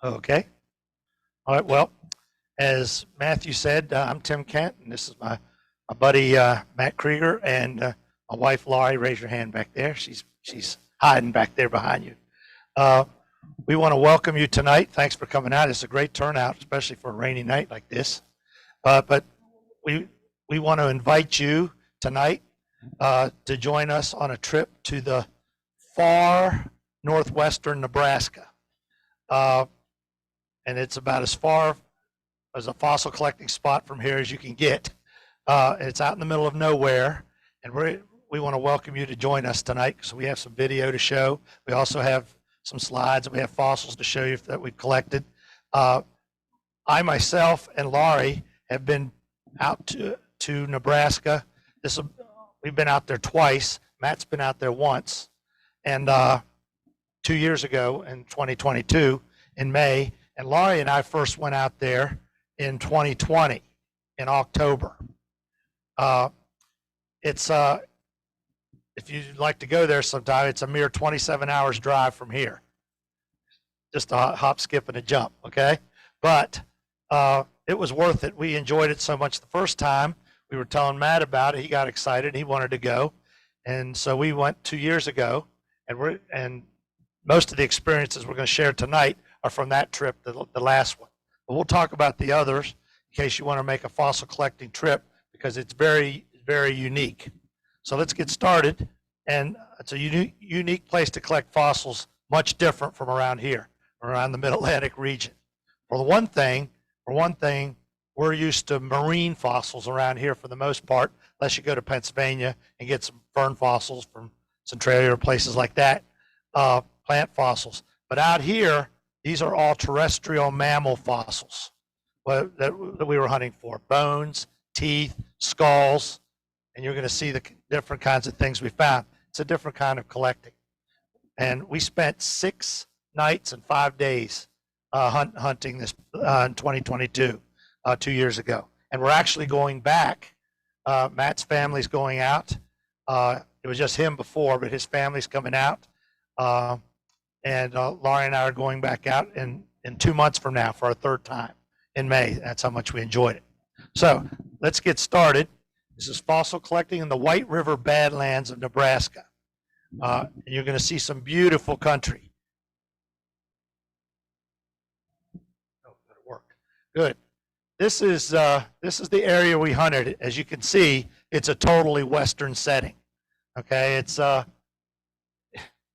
Okay. All right. Well, as Matthew said, I'm Tim Kent, and this is my buddy Matt Kreager, and my wife Laurie. Raise your hand back there. She's hiding back there behind you. We want to welcome you tonight. Thanks for coming out. It's a great turnout, especially for a rainy night like this. But we want to invite you tonight to join us on a trip to the far northwestern Nebraska. And it's about as far as a fossil collecting spot from here as you can get. It's out in the middle of nowhere, and we want to welcome you to join us tonight. So we have some video to show. We also have some slides, and we have fossils to show you that we've collected. I myself and Laurie have been out to Nebraska. We've been out there twice. Matt's been out there once, and 2 years ago in 2022 in May. And Laurie and I first went out there in 2020 in October. It's if you'd like to go there sometime, it's a mere 27 hours drive from here. Just a hop, skip, and a jump, okay? But it was worth it. We enjoyed it so much the first time. We were telling Matt about it. He got excited. He wanted to go. And so we went 2 years ago, and most of the experiences we're going to share tonight are from that trip, the last one. But we'll talk about the others in case you want to make a fossil collecting trip, because it's very, very unique. So let's get started. And it's a unique place to collect fossils, much different from around here, around the Mid-Atlantic region. For one thing, we're used to marine fossils around here for the most part, unless you go to Pennsylvania and get some fern fossils from Centralia or places like that, plant fossils. But out here, these are all terrestrial mammal fossils that we were hunting for. Bones, teeth, skulls, and you're going to see the different kinds of things we found. It's a different kind of collecting. And we spent 6 nights and 5 days hunting this in 2022, 2 years ago. And we're actually going back. Matt's family's going out. It was just him before, but his family's coming out. And Laurie and I are going back out in 2 months from now for our 3rd time in May. That's how much we enjoyed it. So let's get started. This is fossil collecting in the White River Badlands of Nebraska. And you're going to see some beautiful country. Oh, that'll work. Good. This is the area we hunted. As you can see, it's a totally Western setting. Okay,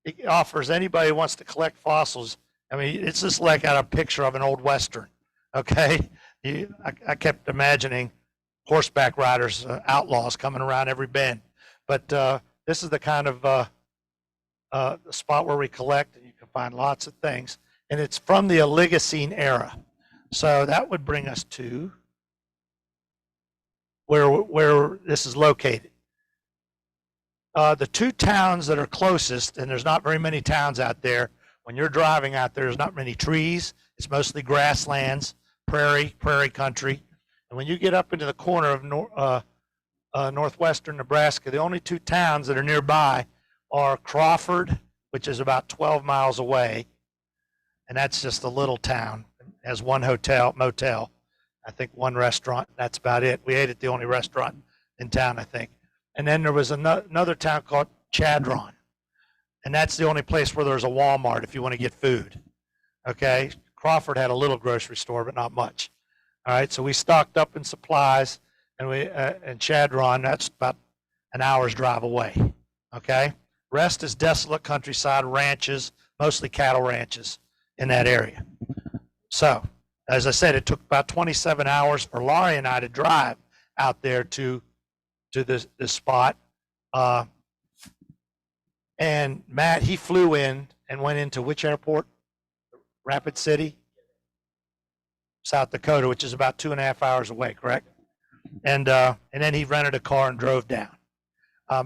it offers anybody who wants to collect fossils. I mean, it's just like out a picture of an old Western. Okay, I kept imagining horseback riders, outlaws coming around every bend. But this is the kind of spot where we collect, and you can find lots of things. And it's from the Oligocene era. So that would bring us to where this is located. The 2 towns that are closest, and there's not very many towns out there. When you're driving out there, there's not many trees. It's mostly grasslands, prairie country. And when you get up into the corner of northwestern Nebraska, the only 2 towns that are nearby are Crawford, which is about 12 miles away. And that's just a little town. It has 1 motel, I think 1 restaurant. That's about it. We ate at the only restaurant in town, I think. And then there was another town called Chadron. And that's the only place where there's a Walmart if you want to get food. Okay? Crawford had a little grocery store, but not much. All right, so we stocked up in supplies, and Chadron, that's about an hour's drive away. Okay? Rest is desolate countryside, ranches, mostly cattle ranches in that area. So, as I said, it took about 27 hours for Laurie and I to drive out there to this spot. And Matt, he flew in and went into which airport? Rapid City, South Dakota, which is about 2.5 hours away, correct? And then he rented a car and drove down.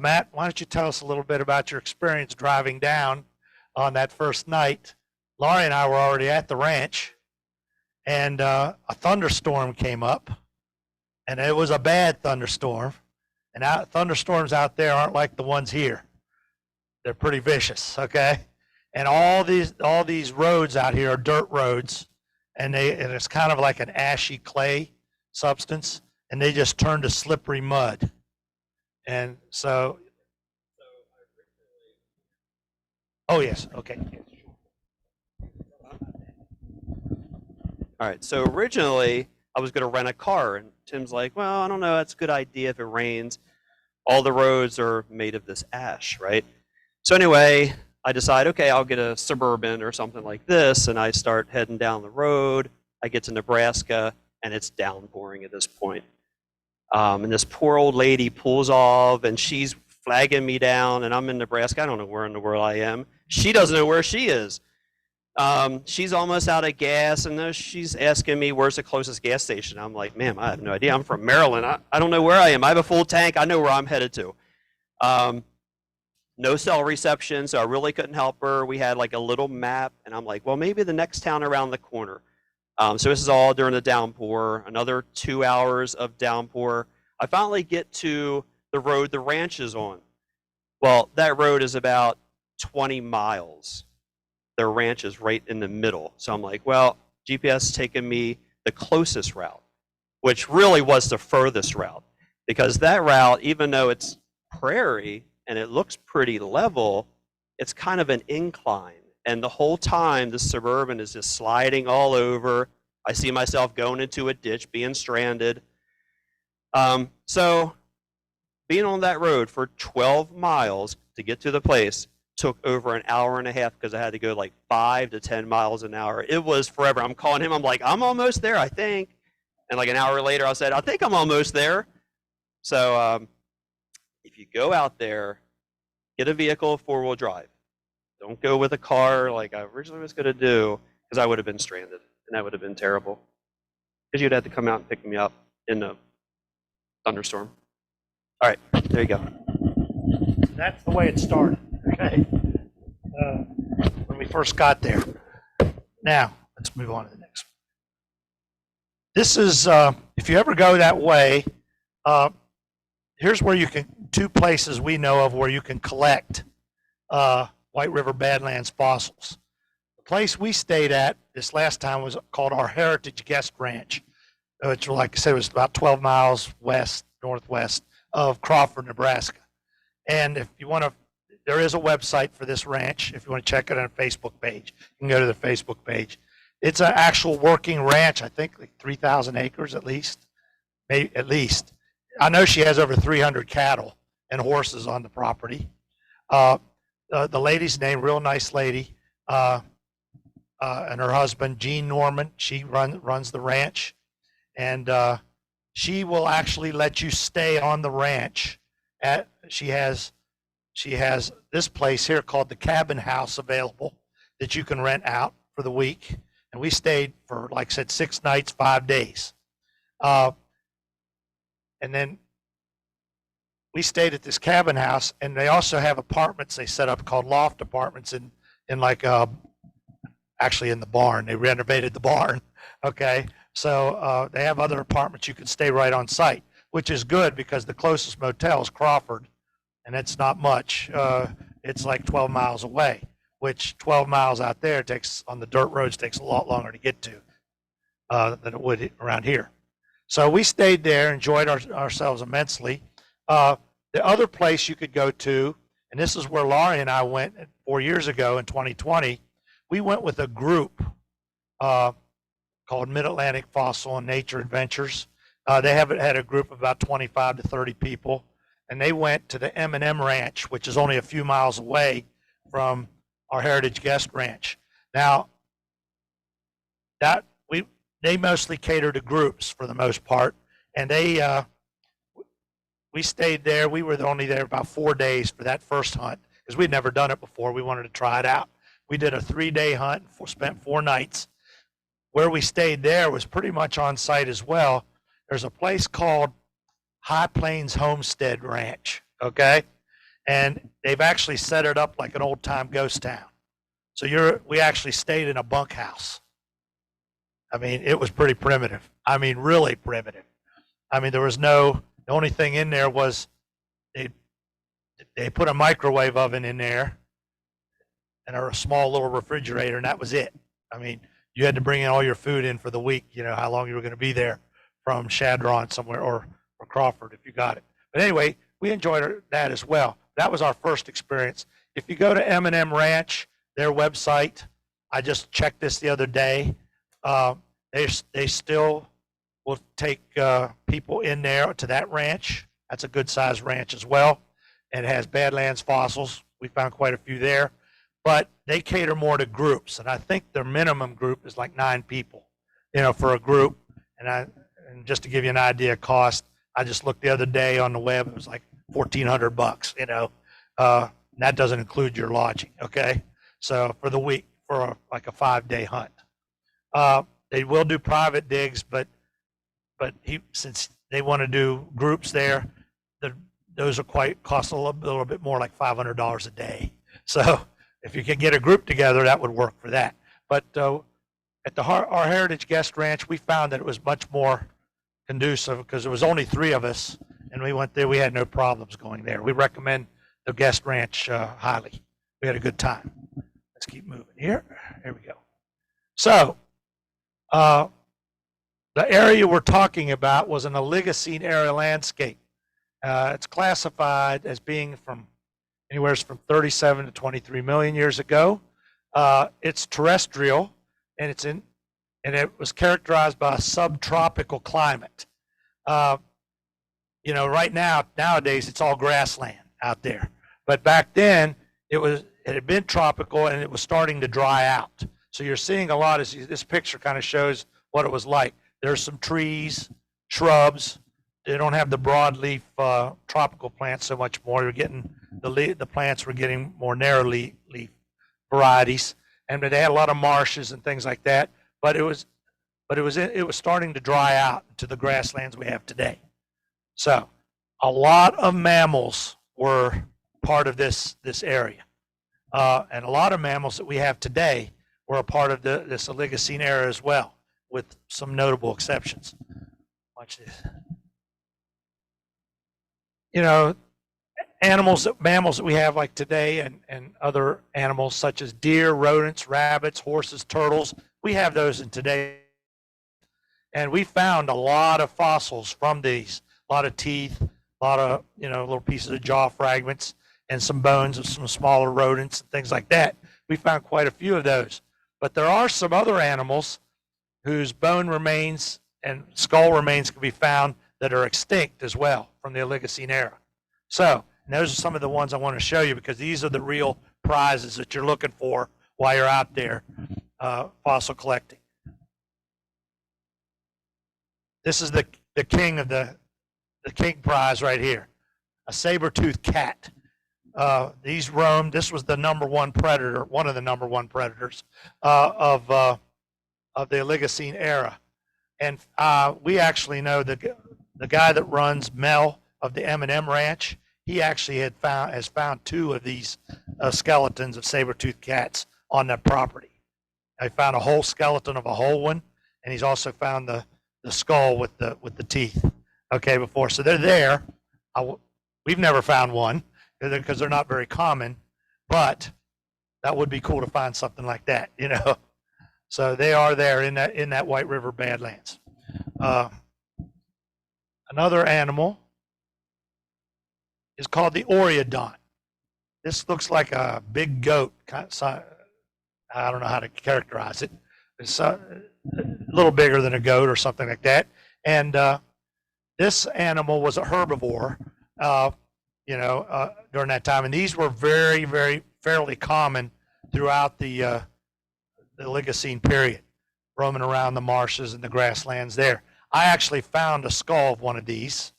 Matt, why don't you tell us a little bit about your experience driving down on that first night? Laurie and I were already at the ranch, and a thunderstorm came up, and it was a bad thunderstorm. And thunderstorms out there aren't like the ones here. They're pretty vicious, okay? And all these roads out here are dirt roads, and it's kind of like an ashy clay substance, and they just turn to slippery mud. And so, oh yes, okay. All right, so originally I was going to rent a car, and Tim's like, well, I don't know, that's a good idea if it rains. All the roads are made of this ash, right? So anyway, I decide, okay, I'll get a Suburban or something like this, and I start heading down the road. I get to Nebraska, and it's downpouring at this point. And this poor old lady pulls off, and she's flagging me down, and I'm in Nebraska. I don't know where in the world I am. She doesn't know where she is. She's almost out of gas, and she's asking me where's the closest gas station. I'm like, ma'am, I have no idea. I'm from Maryland. I don't know where I am. I have a full tank. I know where I'm headed to. No cell reception, so I really couldn't help her. We had like a little map, and I'm like, well, maybe the next town around the corner. So this is all during the downpour, another 2 hours of downpour. I finally get to the road the ranch is on. Well, that road is about 20 miles. Their ranch is right in the middle. So I'm like, well, GPS is taking me the closest route, which really was the furthest route. Because that route, even though it's prairie and it looks pretty level, it's kind of an incline. And the whole time, the Suburban is just sliding all over. I see myself going into a ditch, being stranded. So being on that road for 12 miles to get to the place took over an hour and a half because I had to go like 5 to 10 miles an hour. It was forever. I'm calling him. I'm like, I'm almost there, I think. And like an hour later, I said, I think I'm almost there. So if you go out there, get a vehicle, 4-wheel drive. Don't go with a car like I originally was going to do, because I would have been stranded, and that would have been terrible. Because you'd have to come out and pick me up in a thunderstorm. All right, there you go. That's the way it started, okay? When we first got there. Now, let's move on to the next one. This is, if you ever go that way, here's where you can, 2 places we know of where you can collect White River Badlands fossils. The place we stayed at this last time was called our Heritage Guest Ranch, which, like I said, was about 12 miles northwest of Crawford, Nebraska. And if you want to, there is a website for this ranch. If you want to check it on a Facebook page, you can go to the Facebook page. It's an actual working ranch, I think like 3,000 acres at least, maybe at least. I know she has over 300 cattle and horses on the property. The lady's name, real nice lady, and her husband, Gene Norman, she runs the ranch. And she will actually let you stay on the ranch. She has this place here called the Cabin House available that you can rent out for the week. And we stayed for, like I said, 6 nights, 5 days. And then we stayed at this cabin house, and they also have apartments they set up called loft apartments in like actually in the barn. They renovated the barn. Okay, so they have other apartments you can stay right on site, which is good because the closest motel is Crawford, and it's not much. It's like 12 miles away, which 12 miles out there takes on the dirt roads takes a lot longer to get to than it would around here. So we stayed there, enjoyed ourselves immensely. The other place you could go to, and this is where Laurie and I went 4 years ago in 2020, we went with a group called Mid-Atlantic Fossil and Nature Adventures. They had a group of about 25 to 30 people, and they went to the M&M Ranch, which is only a few miles away from our Heritage Guest Ranch. Now, they mostly cater to groups for the most part, and we stayed there. We were only there about 4 days for that first hunt because we'd never done it before. We wanted to try it out. We did a 3-day hunt and spent 4 nights. Where we stayed there was pretty much on site as well. There's a place called High Plains Homestead Ranch, okay? And they've actually set it up like an old-time ghost town. So we actually stayed in a bunkhouse. I mean, it was pretty primitive. I mean, really primitive. I mean, the only thing in there was they put a microwave oven in there, and a small little refrigerator, and that was it. I mean, you had to bring in all your food in for the week, you know, how long you were going to be there from Chadron somewhere or Crawford if you got it. But anyway, we enjoyed that as well. That was our first experience. If you go to M&M Ranch, their website, I just checked this the other day. They still will take people in there to that ranch. That's a good sized ranch as well. And it has Badlands fossils. We found quite a few there. But they cater more to groups. And I think their minimum group is like 9 people, you know, for a group. And just to give you an idea of cost, I just looked the other day on the web. It was like $1,400, you know. And that doesn't include your lodging, okay? So for the week, for like a 5-day hunt. They will do private digs, but since they want to do groups there, those are cost a little bit more, like $500 a day. So if you can get a group together, that would work for that. But at our Heritage Guest Ranch, we found that it was much more conducive because there was only 3 of us, and we went there. We had no problems going there. We recommend the Guest Ranch highly. We had a good time. Let's keep moving here. Here we go. So the area we're talking about was an Oligocene era landscape. It's classified as being from anywhere from 37 to 23 million years ago. It's terrestrial, and it was characterized by a subtropical climate. You know, nowadays it's all grassland out there, but back then it had been tropical and it was starting to dry out. So you're seeing a lot of this picture kind of shows what it was like. There's some trees, shrubs. They don't have the broadleaf tropical plants so much more. You're getting the plants were getting more narrow leaf varieties, and they had a lot of marshes and things like that. But it was starting to dry out to the grasslands we have today. So a lot of mammals were part of this area, and a lot of mammals that we have today were a part of this Oligocene era as well, with some notable exceptions. Watch this. You know, mammals that we have like today, and other animals such as deer, rodents, rabbits, horses, turtles, we have those in today. And we found a lot of fossils from these, a lot of teeth, a lot of, you know, little pieces of jaw fragments, and some bones of some smaller rodents and things like that. We found quite a few of those. But there are some other animals whose bone remains and skull remains can be found that are extinct as well from the Oligocene era. So, and those are some of the ones I want to show you, because these are the real prizes that you're looking for while you're out there fossil collecting. This is the king of the king prize right here, a saber-tooth cat. These roamed. This was the #1 predator, one of the #1 predators of the Oligocene era. And we actually know the guy that runs Mel of the M&M Ranch. He actually has found 2 of these skeletons of saber-toothed cats on that property. I found a whole skeleton of a whole one, and he's also found the skull with the teeth. Okay, before, so they're there. We've never found one because they're not very common, but that would be cool to find something like that, you know. So they are there in that White River Badlands. Another animal is called the oreodont. This looks like a big goat. I don't know how to characterize it. It's a little bigger than a goat or something like that. And this animal was a herbivore, you know, during that time. And these were very, very fairly common throughout the Oligocene period, roaming around the marshes and the grasslands there. I actually found a skull of one of these.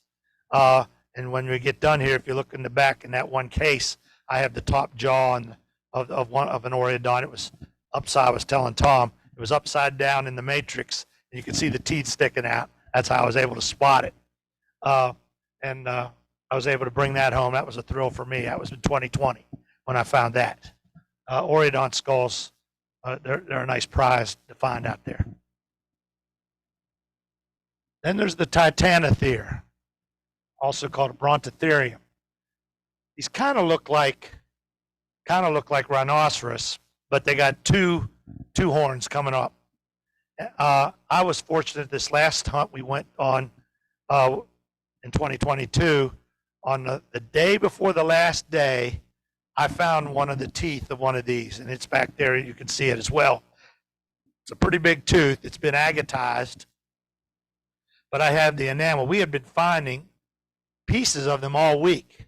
And when we get done here, if you look in the back in that one case, I have the top jaw of an oreodont. It was upside. I was telling Tom it was upside down in the matrix, and you could see the teeth sticking out. That's how I was able to spot it. And I was able to bring that home. That was a thrill for me. That was in 2020 when I found that. Oreodont skulls, they're a nice prize to find out there. Then there's the titanotheres, also called a Planetarium. These kind of look like kind of look like rhinoceros, but they got two horns coming up. I was fortunate this last hunt we went on in 2022. On the day before the last day, I found one of the teeth of one of these, and it's back there. You can see it as well. It's a pretty big tooth. It's been agatized, but I have the enamel. We had been finding pieces of them all week.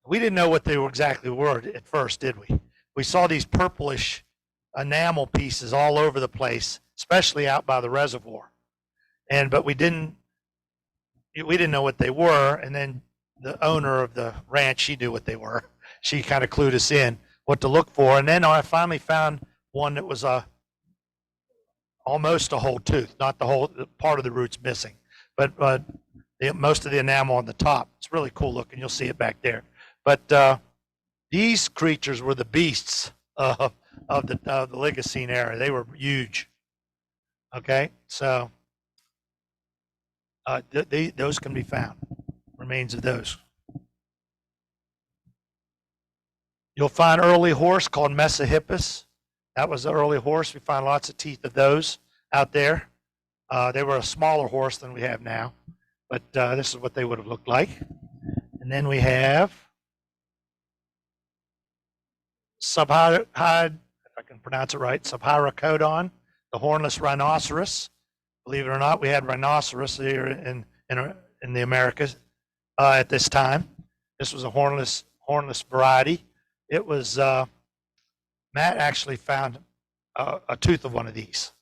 We didn't know what they exactly were at first, did we? We saw these purplish enamel pieces all over the place, especially out by the reservoir. But we didn't know what they were. And then the owner of the ranch, she knew what they were. She kind of clued us in what to look for. And then I finally found one that was almost a whole tooth, not the whole part of the root's missing, but most of the enamel on the top. It's really cool looking. You'll see it back there. But these creatures were the beasts of the Oligocene era. They were huge. Okay, so those can be found, remains of those. You'll find early horse called Mesohippus. That was the early horse. We find lots of teeth of those out there. They were a smaller horse than we have now, but this is what they would have looked like. And then we have if I can pronounce it right, Subhyracodon, the hornless rhinoceros. Believe it or not, we had rhinoceros here in the Americas at this time. This was a hornless variety. It was Matt actually found a tooth of one of these,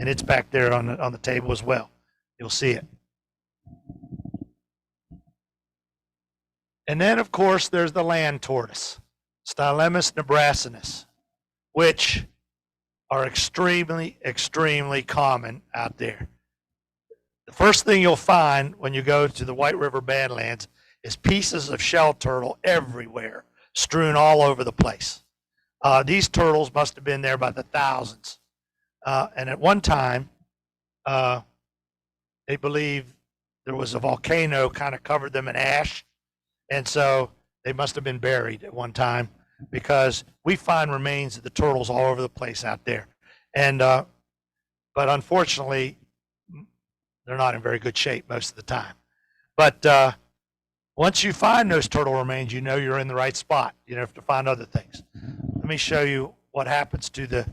and it's back there on the table as well. You'll see it. And then, of course, there's the land tortoise, Stylemus nebrasinus, which are extremely, extremely common out there. The first thing you'll find when you go to the White River Badlands is pieces of shell turtle everywhere, strewn all over the place. These turtles must have been there by the thousands. And at one time, they believe there was a volcano kind of covered them in ash. And so they must have been buried at one time, because we find remains of the turtles all over the place out there. And but unfortunately, they're not in very good shape most of the time. But once you find those turtle remains, you know you're in the right spot. You don't have to find other things. Let me show you what happens to the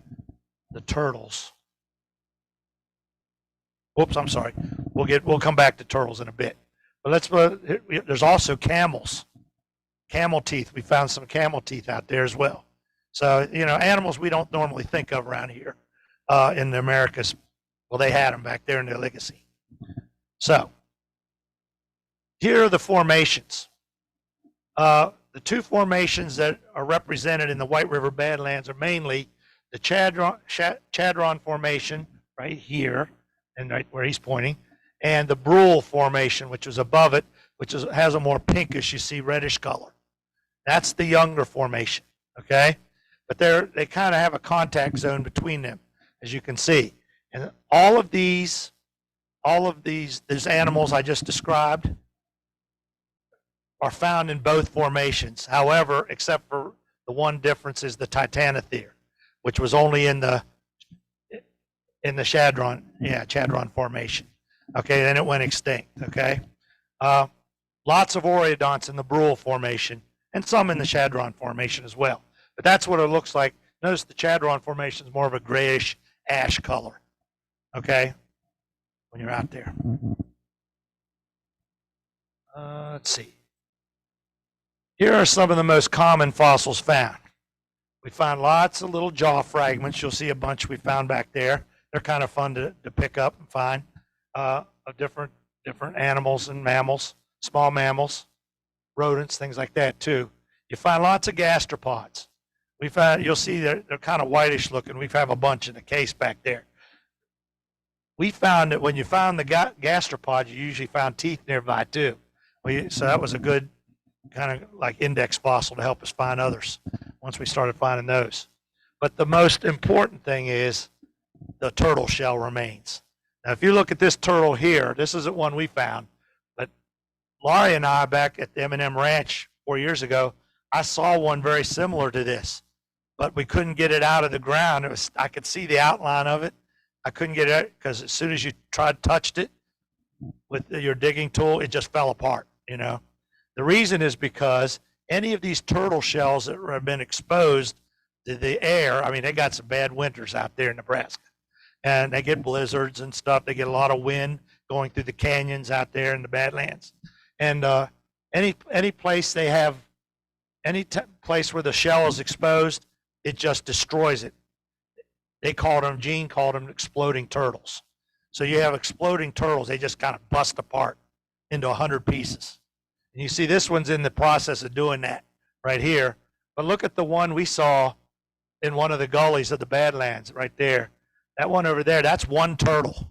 turtles. Oops, I'm sorry. We'll come back to turtles in a bit. But there's also camels. Camel teeth. We found some camel teeth out there as well. So, animals we don't normally think of around here in the Americas. Well, they had them back there in the Oligocene. So, here are the formations. The two formations that are represented in the White River Badlands are mainly the Chadron Formation right here, and right where he's pointing, and the Brule Formation, which is above it, which has a more pinkish, you see, reddish color. That's the younger formation, okay? But they kind of have a contact zone between them, as you can see. And all of these animals I just described are found in both formations. However, except for the one difference is the titanothere, which was only in the Chadron Formation. Okay, then it went extinct, okay? Lots of oreodonts in the Brule Formation, and some in the Chadron Formation as well. But that's what it looks like. Notice the Chadron Formation is more of a grayish ash color, okay, when you're out there. Let's see. Here are some of the most common fossils found. We found lots of little jaw fragments. You'll see a bunch we found back there. They're kind of fun to pick up and find, of different animals and mammals, small mammals, rodents, things like that too. You find lots of gastropods. You'll see they're kind of whitish looking. We have a bunch in the case back there. We found that when you found the gastropods, you usually found teeth nearby too. So that was a good kind of like index fossil to help us find others once we started finding those. But the most important thing is the turtle shell remains. Now, if you look at this turtle here, this isn't one we found, but Laurie and I back at the M&M Ranch 4 years ago I saw one very similar to this, but we couldn't get it out of the ground. I could see the outline of it. I couldn't get it out because as soon as you touched it with your digging tool, it just fell apart, you know. The reason is because any of these turtle shells that have been exposed to the air, I mean, they got some bad winters out there in Nebraska, and they get blizzards and stuff. They get a lot of wind going through the canyons out there in the Badlands. And any place they have, place where the shell is exposed, it just destroys it. Gene called them exploding turtles. So you have exploding turtles, they just kind of bust apart into 100 pieces. And you see this one's in the process of doing that right here. But look at the one we saw in one of the gullies of the Badlands right there. That one over there, that's one turtle.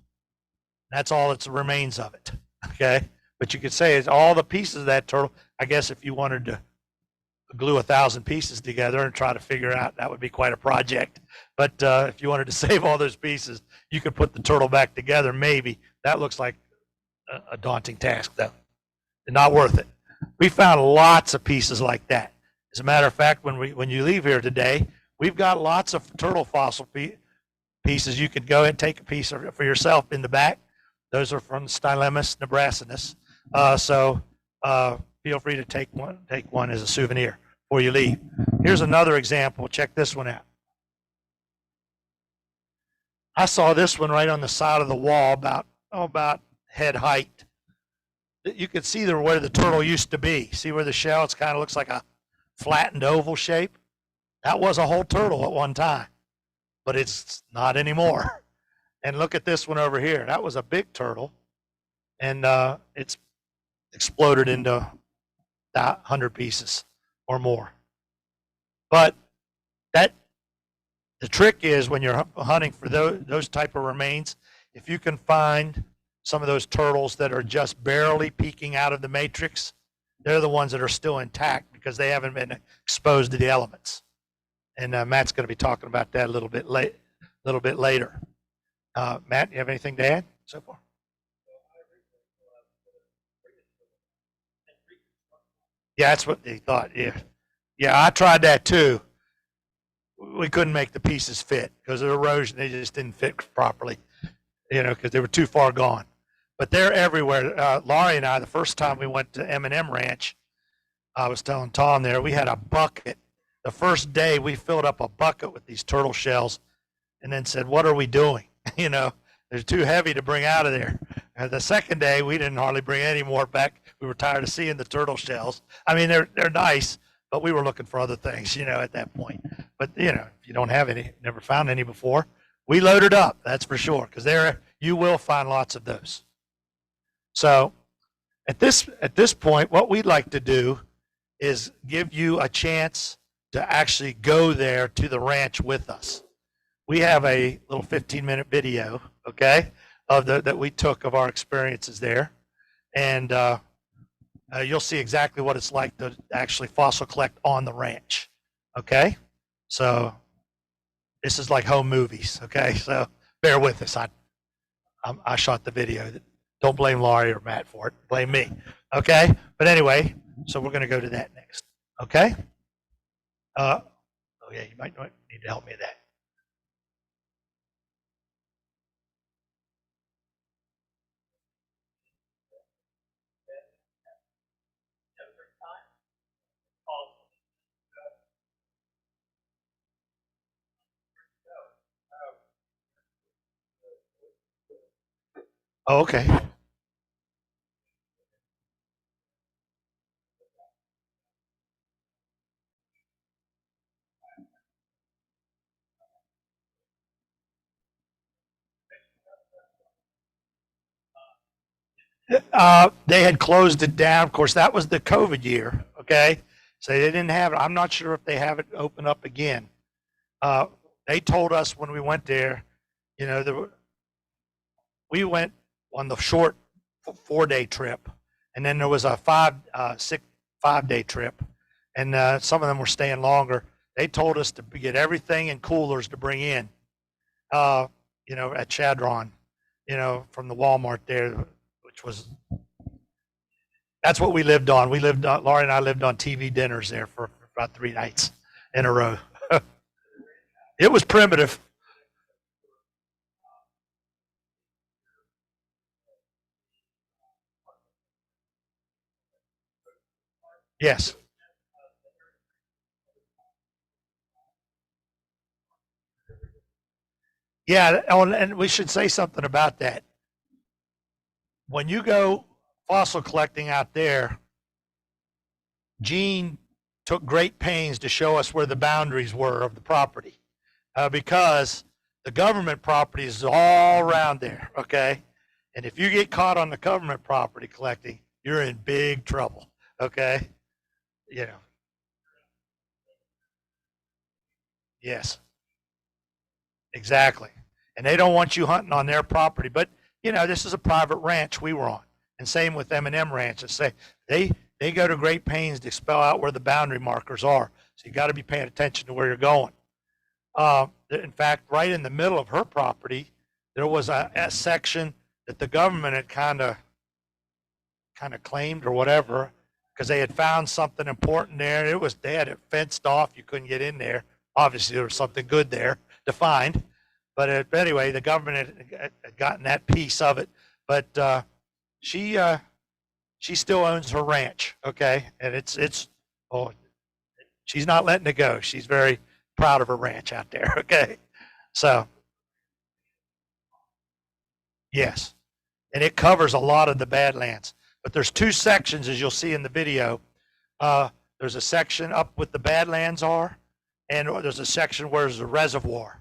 That's all that's remains of it, okay? But you could say it's all the pieces of that turtle. I guess if you wanted to glue 1,000 pieces together and try to figure out, that would be quite a project. But if you wanted to save all those pieces, you could put the turtle back together, maybe. That looks like a daunting task, though. Not worth it. We found lots of pieces like that. As a matter of fact, when you leave here today, we've got lots of turtle fossil pieces. You could go and take a piece for yourself in the back. Those are from Stylemus nebrasinus. So feel free to take one as a souvenir before you leave. Here's another example. Check this one out. I saw this one right on the side of the wall, about head height. You can see where the turtle used to be. See where the shell, it kind of looks like a flattened oval shape. That was a whole turtle at one time, but it's not anymore. And look at this one over here. That was a big turtle, and it's exploded into 100 pieces or more. But the trick is when you're hunting for those type of remains, if you can find some of those turtles that are just barely peeking out of the matrix, they're the ones that are still intact because they haven't been exposed to the elements. And Matt's going to be talking about that a little bit later. Matt, you have anything to add so far? Yeah, that's what they thought. Yeah, I tried that too. We couldn't make the pieces fit because of erosion. They just didn't fit properly, you know, because they were too far gone. But they're everywhere. Laurie and I, the first time we went to M&M Ranch, I was telling Tom there, we had a bucket. The first day we filled up a bucket with these turtle shells and then said, what are we doing? You know, they're too heavy to bring out of there. And the second day, we didn't hardly bring any more back. We were tired of seeing the turtle shells. I mean, they're nice, but we were looking for other things, you know, at that point. But, you know, if you don't have any, never found any before, we loaded up, that's for sure, because you will find lots of those. So at this point, what we'd like to do is give you a chance to actually go there to the ranch with us. We have a little 15-minute video, okay, that we took of our experiences there, and you'll see exactly what it's like to actually fossil collect on the ranch, okay? So this is like home movies, okay? So bear with us. I shot the video. Don't blame Laurie or Matt for it. Blame me, okay? But anyway, so we're going to go to that next, okay? Oh yeah, you might need to help me with that. Oh, okay. They had closed it down. Of course, that was the COVID year, okay? So they didn't have it. I'm not sure if they have it open up again. They told us when we went there, you know, we went on the short 4-day trip, and then there was a 5-day trip, and some of them were staying longer. They told us to get everything in coolers to bring in, you know, at Chadron, you know, from the Walmart there, that's what we lived on. Laurie and I lived on TV dinners there for about 3 nights in a row. It was primitive. Yes. Yeah, and we should say something about that. When you go fossil collecting out there, Gene took great pains to show us where the boundaries were of the property, because the government property is all around there, okay? And if you get caught on the government property collecting, you're in big trouble, okay? You know, yes, exactly. And they don't want you hunting on their property. But, this is a private ranch we were on. And same with M&M ranches. They go to great pains to spell out where the boundary markers are. So you got to be paying attention to where you're going. In fact, right in the middle of her property, there was a section that the government had kind of claimed or whatever, because they had found something important there. They had it fenced off. You couldn't get in there. Obviously, there was something good there to find. But anyway, the government had gotten that piece of it. But she still owns her ranch, okay? And she's not letting it go. She's very proud of her ranch out there, okay? So, yes. And it covers a lot of the Badlands. But there's 2 sections, as you'll see in the video. There's a section up with the Badlands are, and there's a section where there's a reservoir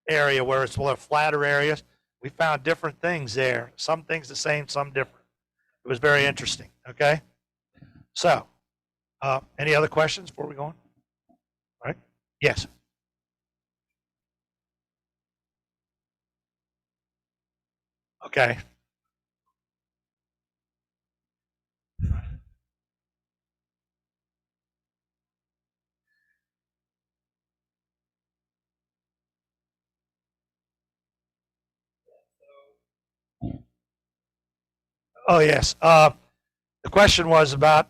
area where it's one of flatter areas. We found different things there. Some things the same, some different. It was very interesting, okay? So, any other questions before we go on? All right. Yes. Okay. Oh, yes. The question was about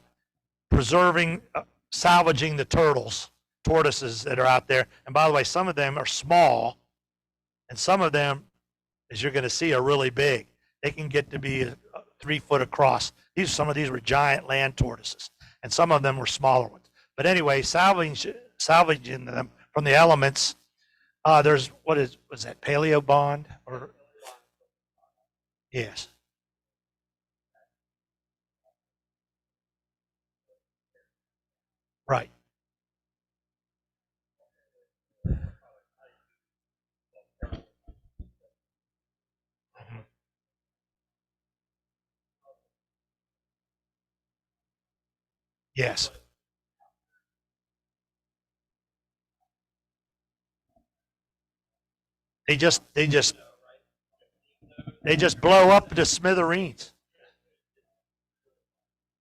preserving, salvaging the tortoises that are out there. And by the way, some of them are small, and some of them, as you're going to see, are really big. They can get to be 3 foot across. Some of these were giant land tortoises, and some of them were smaller ones. But anyway, salvaging them from the elements. There's was that paleo bond or yes. Right. Mhm. Yes. They just blow up into smithereens.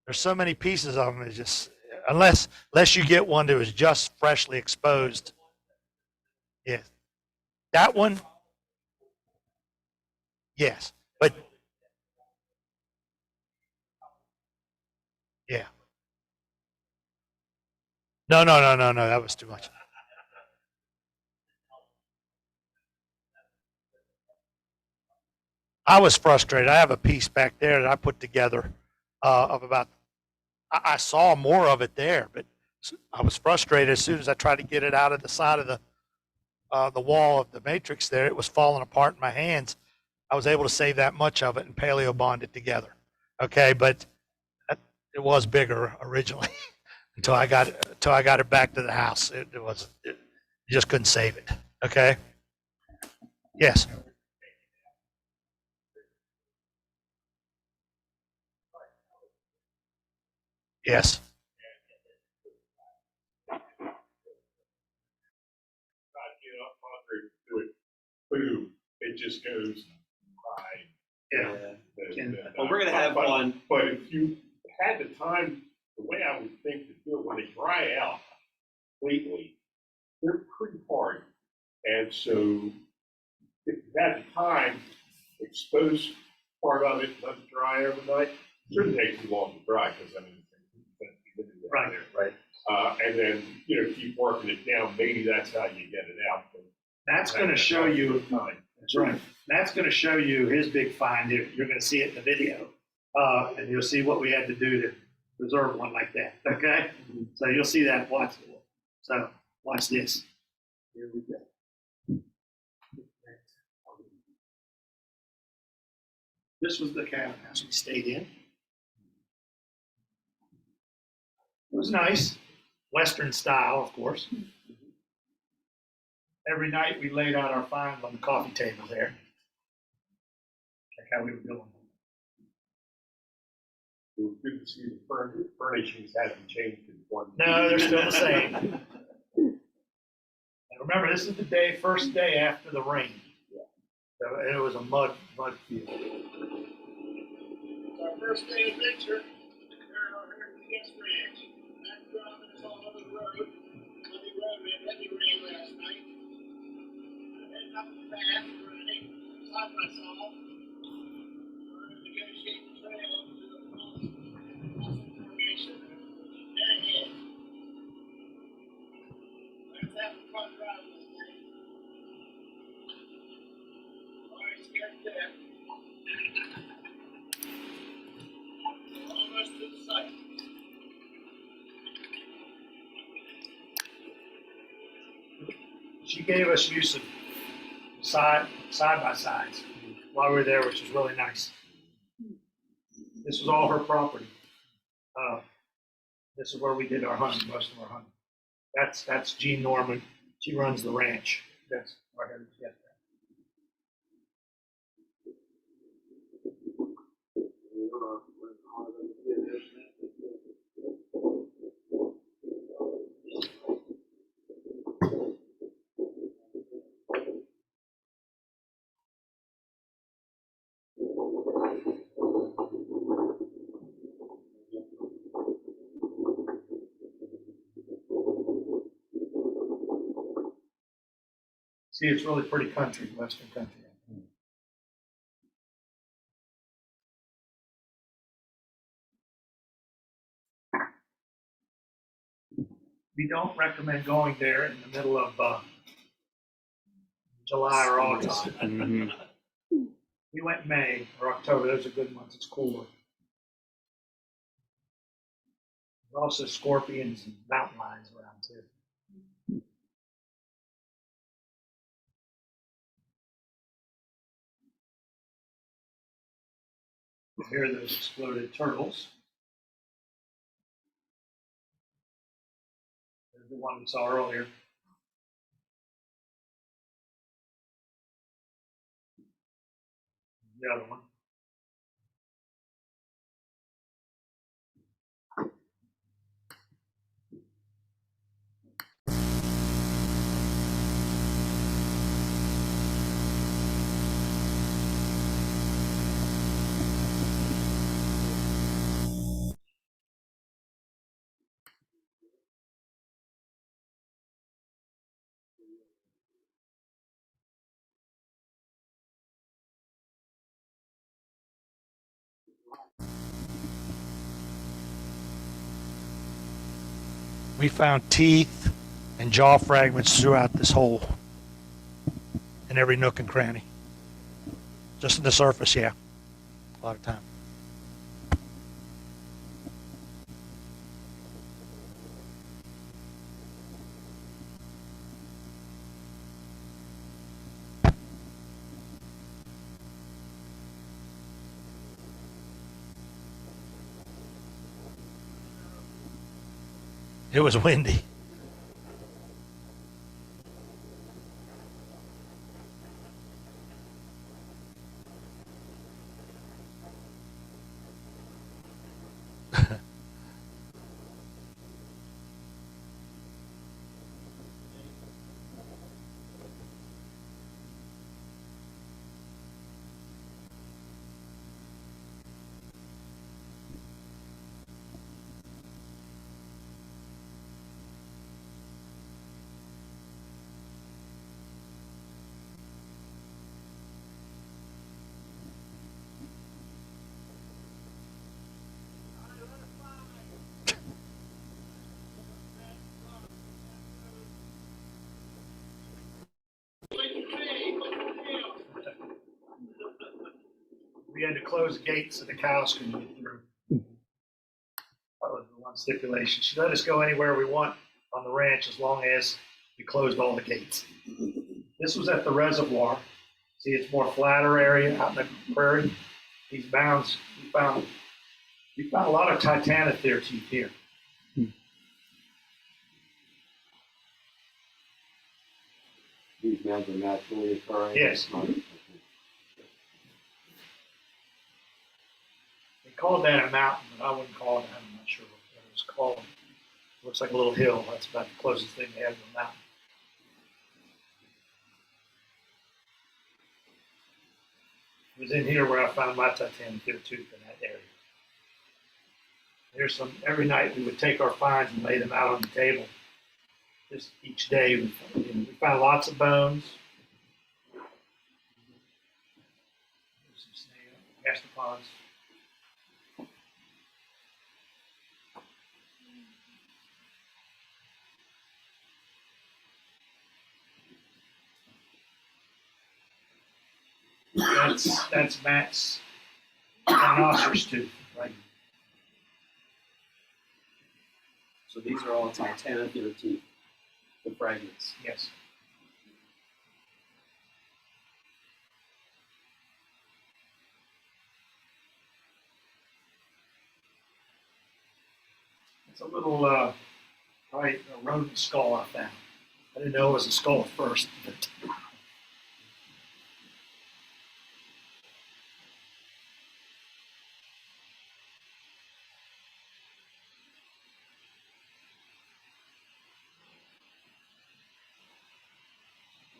There's so many pieces of them. It's just unless you get one that was just freshly exposed. Yes. That one, yes. But yeah. No, no, no, no, no. That was too much. I was frustrated. I have a piece back there that I put together of about. I saw more of it there, but I was frustrated as soon as I tried to get it out of the side of the wall of the matrix. There, it was falling apart in my hands. I was able to save that much of it and paleo bond it together. Okay, but it was bigger originally until I got it back to the house. You just couldn't save it. Okay. Yes. Yes. Boom, it just goes by. Yeah. Well, we're gonna have one. But if you had the time, the way I would think to do it, when they dry out completely, they're pretty hard. And so if you had the time, expose part of it, let it dry overnight. Shouldn't take too long to dry because I mean, Right. right. and then, keep working it down. Maybe that's how you get it out. But That's going to show you, time. that's right. That's going to show you his big find. You're going to see it in the video. And you'll see what we had to do to preserve one like that. Okay? So you'll see that. Watch it. So watch this. Here we go. This was the cabin house we stayed in. It was nice. Western style, of course. Every night we laid out our finds on the coffee table there. Check how we were doing. It was good to see the furnishings haven't changed in one. No, they're still the same. And remember, this is the first day after the rain. So it was a mud field. It's our first day adventure. Here at the Guest Ranch. Matt Kreager is all over the road. Muddy road. We had heavy rain last night. Heading up the path. We're running side by side. We're negotiating the trail to the Fossil Formation. Dead ahead. Let's have a fun ride this day. Laurie scared to death. Almost to the site. She gave us use of side by sides while we were there, which was really nice. This was all her property. This is where we did our hunting, most of our hunting. That's Jean Norman. She runs the ranch. That's where I get that. See, it's really pretty country, western country. We don't recommend going there in the middle of July or August. Mhm. We went in May or October. Those are good months. It's cooler. There's also scorpions and mountain lions around too. Here are those exploded turtles. There's the one we saw earlier. The other one. We found teeth and jaw fragments throughout this hole, in every nook and cranny. Just in the surface, yeah. A lot of time. It was windy. we had to close gates so the cows couldn't get through. That was the one stipulation. She let us go anywhere we want on the ranch as long as we closed all the gates. This was at the reservoir. See, it's more flatter area out in the prairie. These mounds, we found a lot of titanotheres teeth here. These mounds are naturally occurring? Yes. They called that a mountain, but I wouldn't call it. I'm not sure what it was called. It looks like a little hill. That's about the closest thing they have to a mountain. It was in here where I found my titanothera tooth in that area. There's some, every night we would take our finds and lay them out on the table. Just each day, we found lots of bones. There's some snail, gastropods. That's Matt's rhinoceros tooth, right? So these are all titanotheres teeth, the fragments. Yes. It's a little, probably a rodent skull I found. I didn't know it was a skull at first, but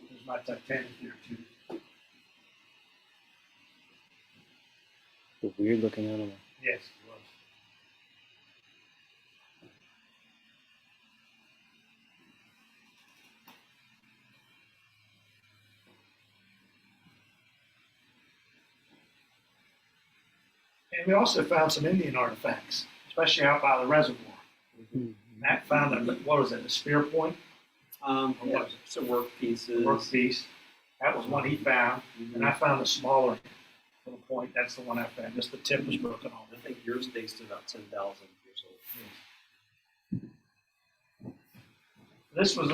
there's my titanothera tooth. A weird looking animal. Yes, it was. And we also found some Indian artifacts, especially out by the reservoir. Matt found what was it, a spear point? Or what was it? Some work pieces. A work piece. That was one he found. And I found a smaller little point. That's the one I found. Just the tip was broken off. I think yours dates to about 10,000 years old. This was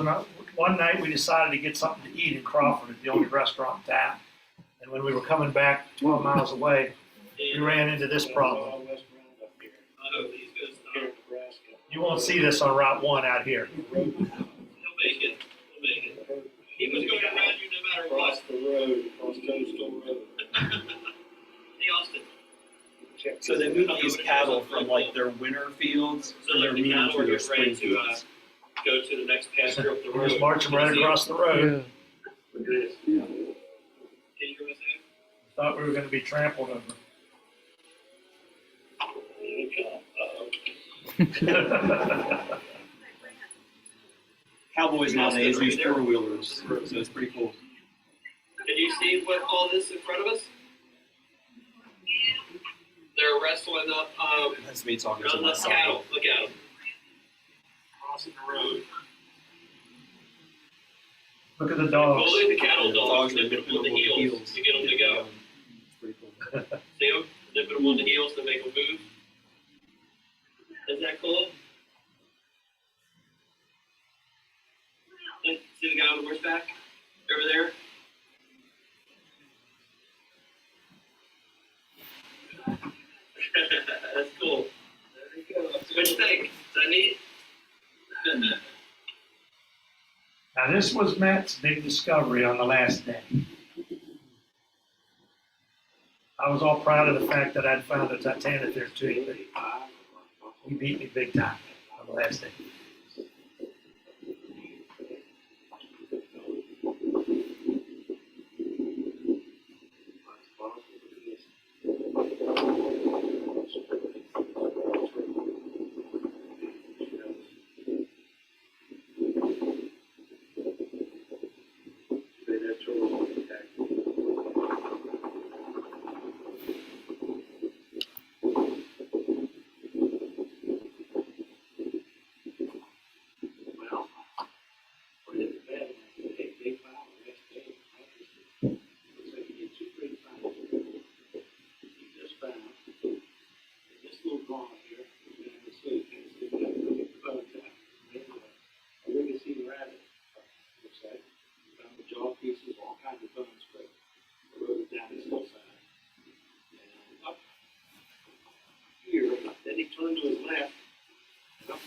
one night we decided to get something to eat in Crawford at the only restaurant in town. And when we were coming back 12 miles away, we ran into this problem. You won't see this on Route 1 out here. He'll make it. He'll make it. He was going to run you no matter what. Across the road, across Coastal Road. Hey, Austin. So they moved these cattle from like their winter fields So to their like the cattle to are their getting spring ready to fields. go to the next pasture up the We road. just marched them right across the road. Look at this. Can you hear what I'm Thought we were going to be trampled over. saying? Cowboys nowadays use four-wheelers, so it's pretty cool. Can you see what all this in front of us? They're wrestling up That's me talking to around the myself. cattle. Look at them. Crossing the road. Look at the dogs. Pulling the cattle The dogs, are nipping them on the heels to get them to go. It's pretty cool. See them? Nipping them on the heels to make them move. Isn't that cool? See the guy on horseback over there? That's cool. There you go. What you think? Is that neat? Now this was Matt's big discovery on the last day. I was all proud of the fact that I'd found a titanothera tooth, but he beat me big time on the last day.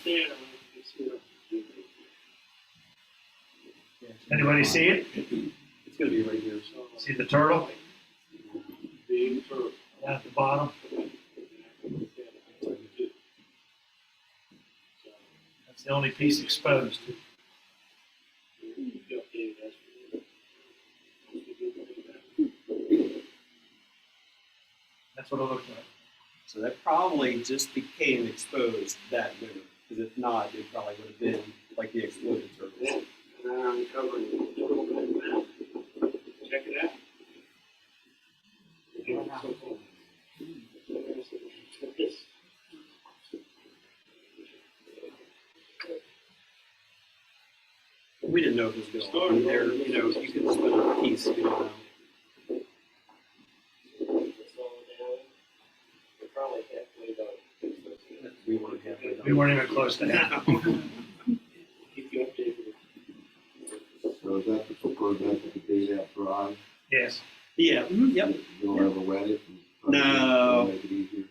there. You can see it. Anybody see it? It's gonna be right here. See the turtle Being for down at the bottom? That's the only piece exposed. That's what it looks like. So that probably just became exposed that winter, because if not, it probably would have been like the exploded turtles. And I'm uncovering a little bit now. Check it out. We didn't know if it was going to be there. You know, you can just put a piece. You don't know. We weren't halfway done. We weren't even close to that. Keep you updated. So is that the preferred method to do that dry? Yes. Yeah. Yep. You don't ever wet it? and try to No. Make it easier?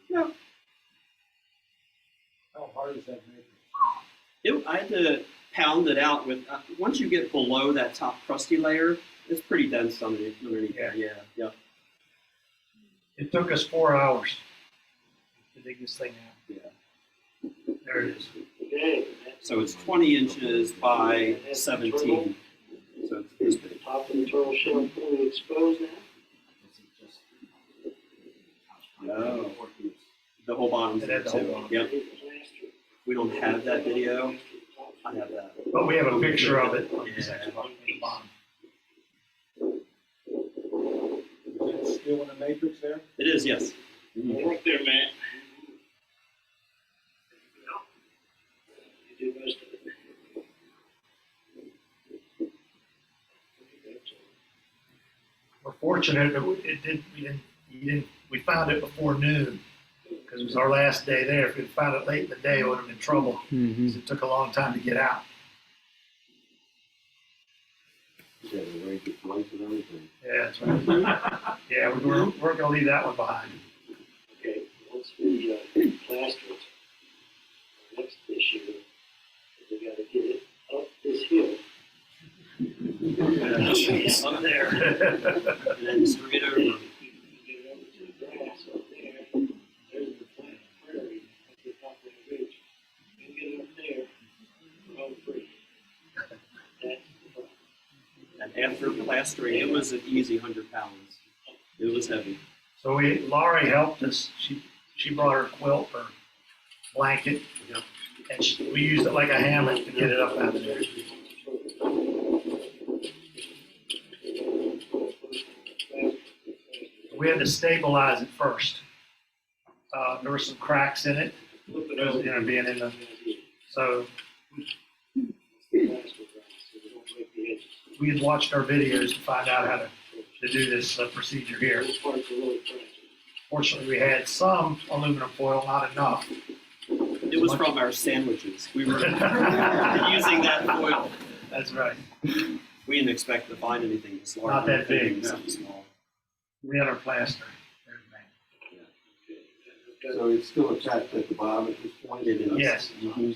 How hard is that making? I had to pound it out with. Once you get below that top crusty layer, it's pretty dense underneath there. Yeah. Yep. It took us 4 hours to dig this thing out. Yeah. There it is. Okay. So it's 20 inches by 17. So it's this big. Top of the turtle shell fully exposed now. Oh. The whole bottom's It there had the whole too. bottom. Yep. We don't have that video. I have that. But we have a picture of it on the Yeah. section on the bottom. Is it still in the matrix there? It is, yes. Work there, Matt. You do most of it. We're fortunate that we found it before noon because it was our last day there. If we'd found it late in the day, it would have been trouble because it took a long time to get out. You had to raise your place and everything. Yeah, that's right. Yeah, we're gonna leave that one behind. Okay, once we plaster it, the next issue is we gotta get it up this hill. Up there. And then straight over. You get it over to the grass up there, there's the flat prairie at the top of the ridge. You get it up there, road free. That's the problem. And after plastering, it was an easy 100 pounds. It was heavy. So Laurie helped us. She brought her quilt or blanket, and we used it like a hammock to get it up out of there. We had to stabilize it first. There were some cracks in it, being in the, so we had watched our videos to find out how to do this procedure here. Those parts are really fragile. Fortunately, we had some aluminum foil, not enough. It was from our sandwiches. We were using that foil. That's right. We didn't expect to find anything this large. Not that big, It was no. something small. We had our plaster. So it's still attached at the bottom at this point? It is. Yes. Mhm.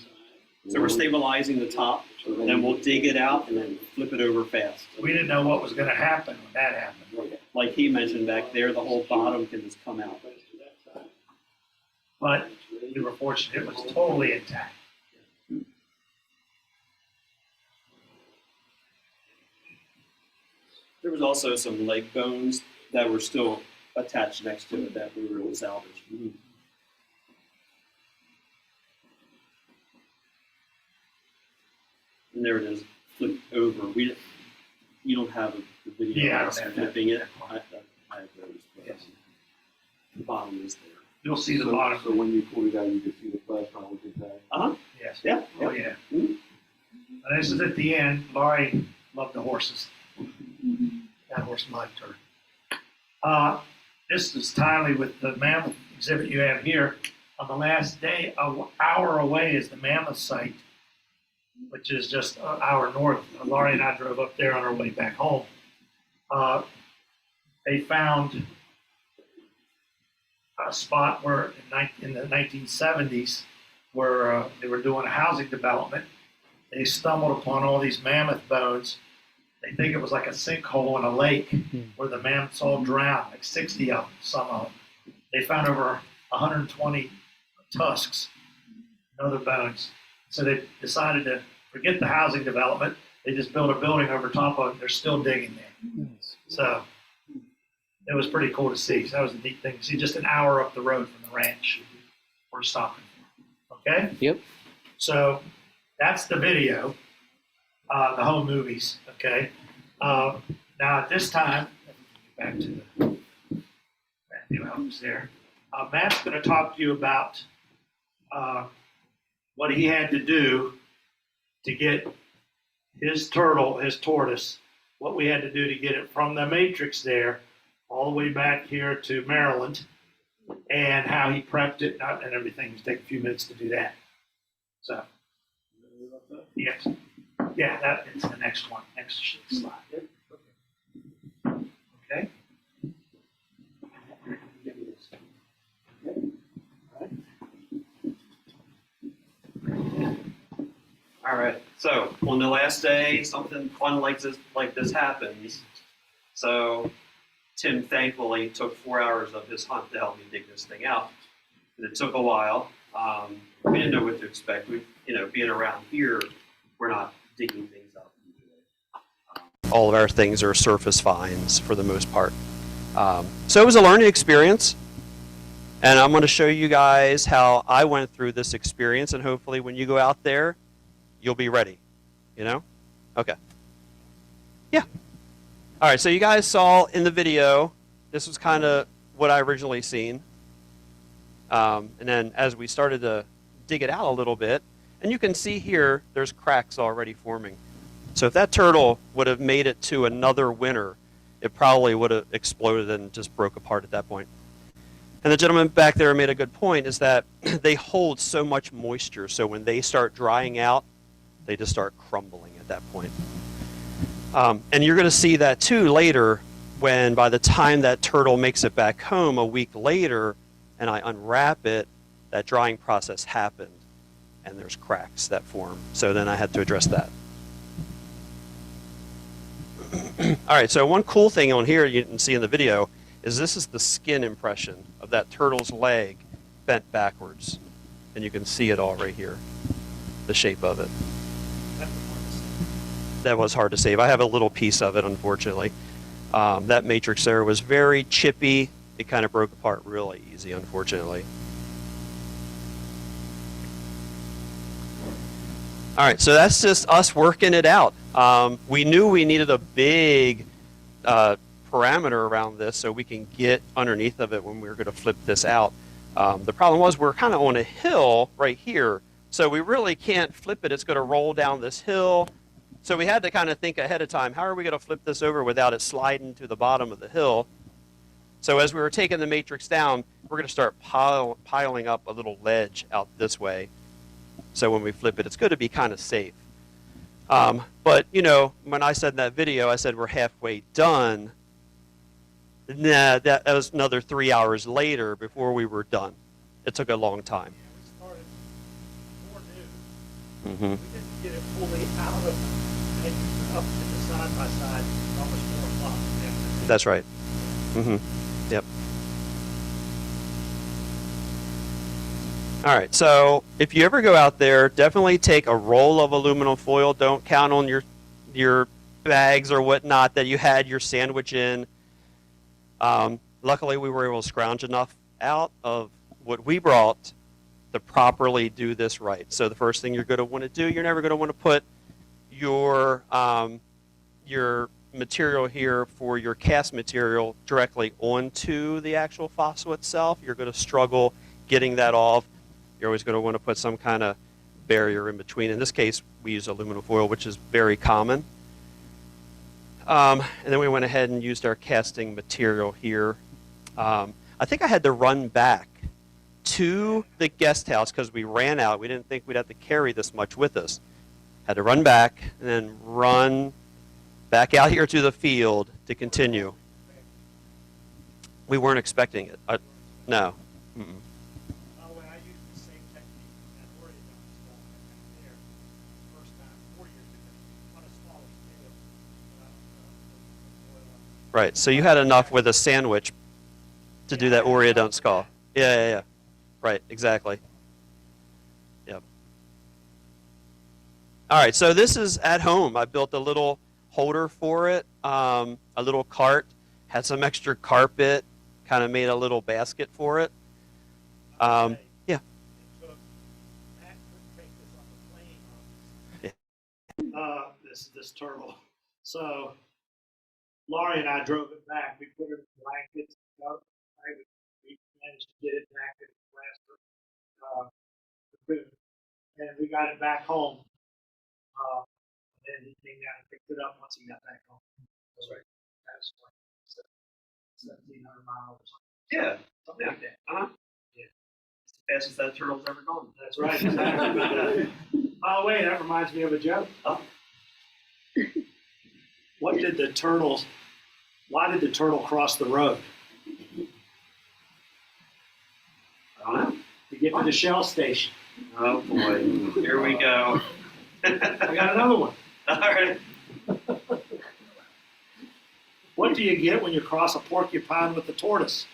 So we're stabilizing the top, then we'll dig it out and then flip it over fast. We didn't know what was going to happen when that happened. Like he mentioned back there, the whole bottom can just come out. But we were fortunate, it was totally intact. There was also some leg bones that were still attached next to it that we were able to salvage. And there it is, flipped over. You don't have the video Yeah, I of don't us have flipping that. it. I have those, but Yes. the bottom is there. You'll see the So- bottom. So when you pulled it out, you could see the plaster was intact? Yes. Yeah. Oh, yeah. Mhm. And this is at the end. Laurie loved the horses. That horse liked her. This is timely with the mammoth exhibit you have here. On the last day, an hour away is the mammoth site, which is just an hour north. Laurie and I drove up there on our way back home. They found a spot where in the 1970s, were they were doing a housing development. They stumbled upon all these mammoth bones. They think it was like a sinkhole in a lake where the mammoths all drowned, like 60 of them, some of them. They found over 120 tusks and other bones. So they decided to forget the housing development. They just built a building over top of it. They're still digging there. So it was pretty cool to see. So that was a neat thing to see, just an hour up the road from the ranch we're stopping. Okay? Yep. So that's the video, the whole movies, okay? Now at this time, back to the brand new albums there. Matt's gonna talk to you about what he had to do to get his turtle, his tortoise, what we had to do to get it from the matrix there all the way back here to Maryland, and how he prepped it and everything. It'll take a few minutes to do that. So, yes. Yeah, that is the next one, next slide. Okay. All right. So on the last day, something fun like this happens. So Tim thankfully took 4 hours of his hunt to help me dig this thing out. And it took a while. We didn't know what to expect. We, being around here, we're not digging things up usually. All of our things are surface finds for the most part. So it was a learning experience. And I'm going to show you guys how I went through this experience, and hopefully when you go out there, you'll be ready. Okay. Yeah. All right, so you guys saw in the video, this was kind of what I originally seen. And then as we started to dig it out a little bit, and you can see here, there's cracks already forming. So if that turtle would have made it to another winter, it probably would have exploded and just broke apart at that point. And the gentleman back there made a good point, is that they hold so much moisture, so when they start drying out, they just start crumbling at that point. And you're going to see that too later, when by the time that turtle makes it back home a week later and I unwrap it, that drying process happened and there's cracks that form. So then I had to address that. All right, so one cool thing on here you can see in the video is this is the skin impression of that turtle's leg bent backwards. And you can see it all right here, the shape of it. That was hard to save. I have a little piece of it, unfortunately. That matrix there was very chippy. It kind of broke apart really easy, unfortunately. All right, so that's just us working it out. We knew we needed a big parameter around this so we can get underneath of it when we were going to flip this out. The problem was we're kind of on a hill right here, so we really can't flip it. It's going to roll down this hill. So we had to kind of think ahead of time, how are we going to flip this over without it sliding to the bottom of the hill? So as we were taking the matrix down, we're going to start piling up a little ledge out this way. So when we flip it, it's going to be kind of safe. But, when I said in that video, I said we're halfway done. Nah, that was another 3 hours later before we were done. It took a long time. Yeah, we started before noon. Mm-hmm. We didn't get it fully out of the matrix up to the side by side almost 4 o'clock. That's right. Mm-hmm. Yep. All right, so if you ever go out there, definitely take a roll of aluminum foil. Don't count on your bags or whatnot that you had your sandwich in. Luckily, we were able to scrounge enough out of what we brought to properly do this right. So the first thing you're going to want to do, you're never going to want to put your material here for your cast material directly onto the actual fossil itself. You're going to struggle getting that off. You're always going to want to put some kind of barrier in between. In this case, we use aluminum foil, which is very common. And then we went ahead and used our casting material here. I think I had to run back to the guest house because we ran out. We didn't think we'd have to carry this much with us. Had to run back and then run back out here to the field to continue. We weren't expecting it. No. Mm-mm. By the way, I used the same technique. Right. So you had enough with a sandwich to do that oreodont skull. Yeah. Right. Exactly. Yep. All right. So this is at home. I built a little holder for it, a little cart, had some extra carpet, kind of made a little basket for it. Yeah. This turtle. So Laurie and I drove it back. We put it in blankets. We managed to get it back in Nebraska. And we got it back home. And he came down and picked it up once he got back home. That's right. That's like 1,700 miles. Yeah. Something like that. Yeah. It's the fastest that turtle's ever gone. That's right. By the way, that reminds me of a joke. Oh. Why did the turtle cross the road? I don't know. To get to the Shell station. Oh boy. Here we go. I got another one. All right. What do you get when you cross a porcupine with a tortoise?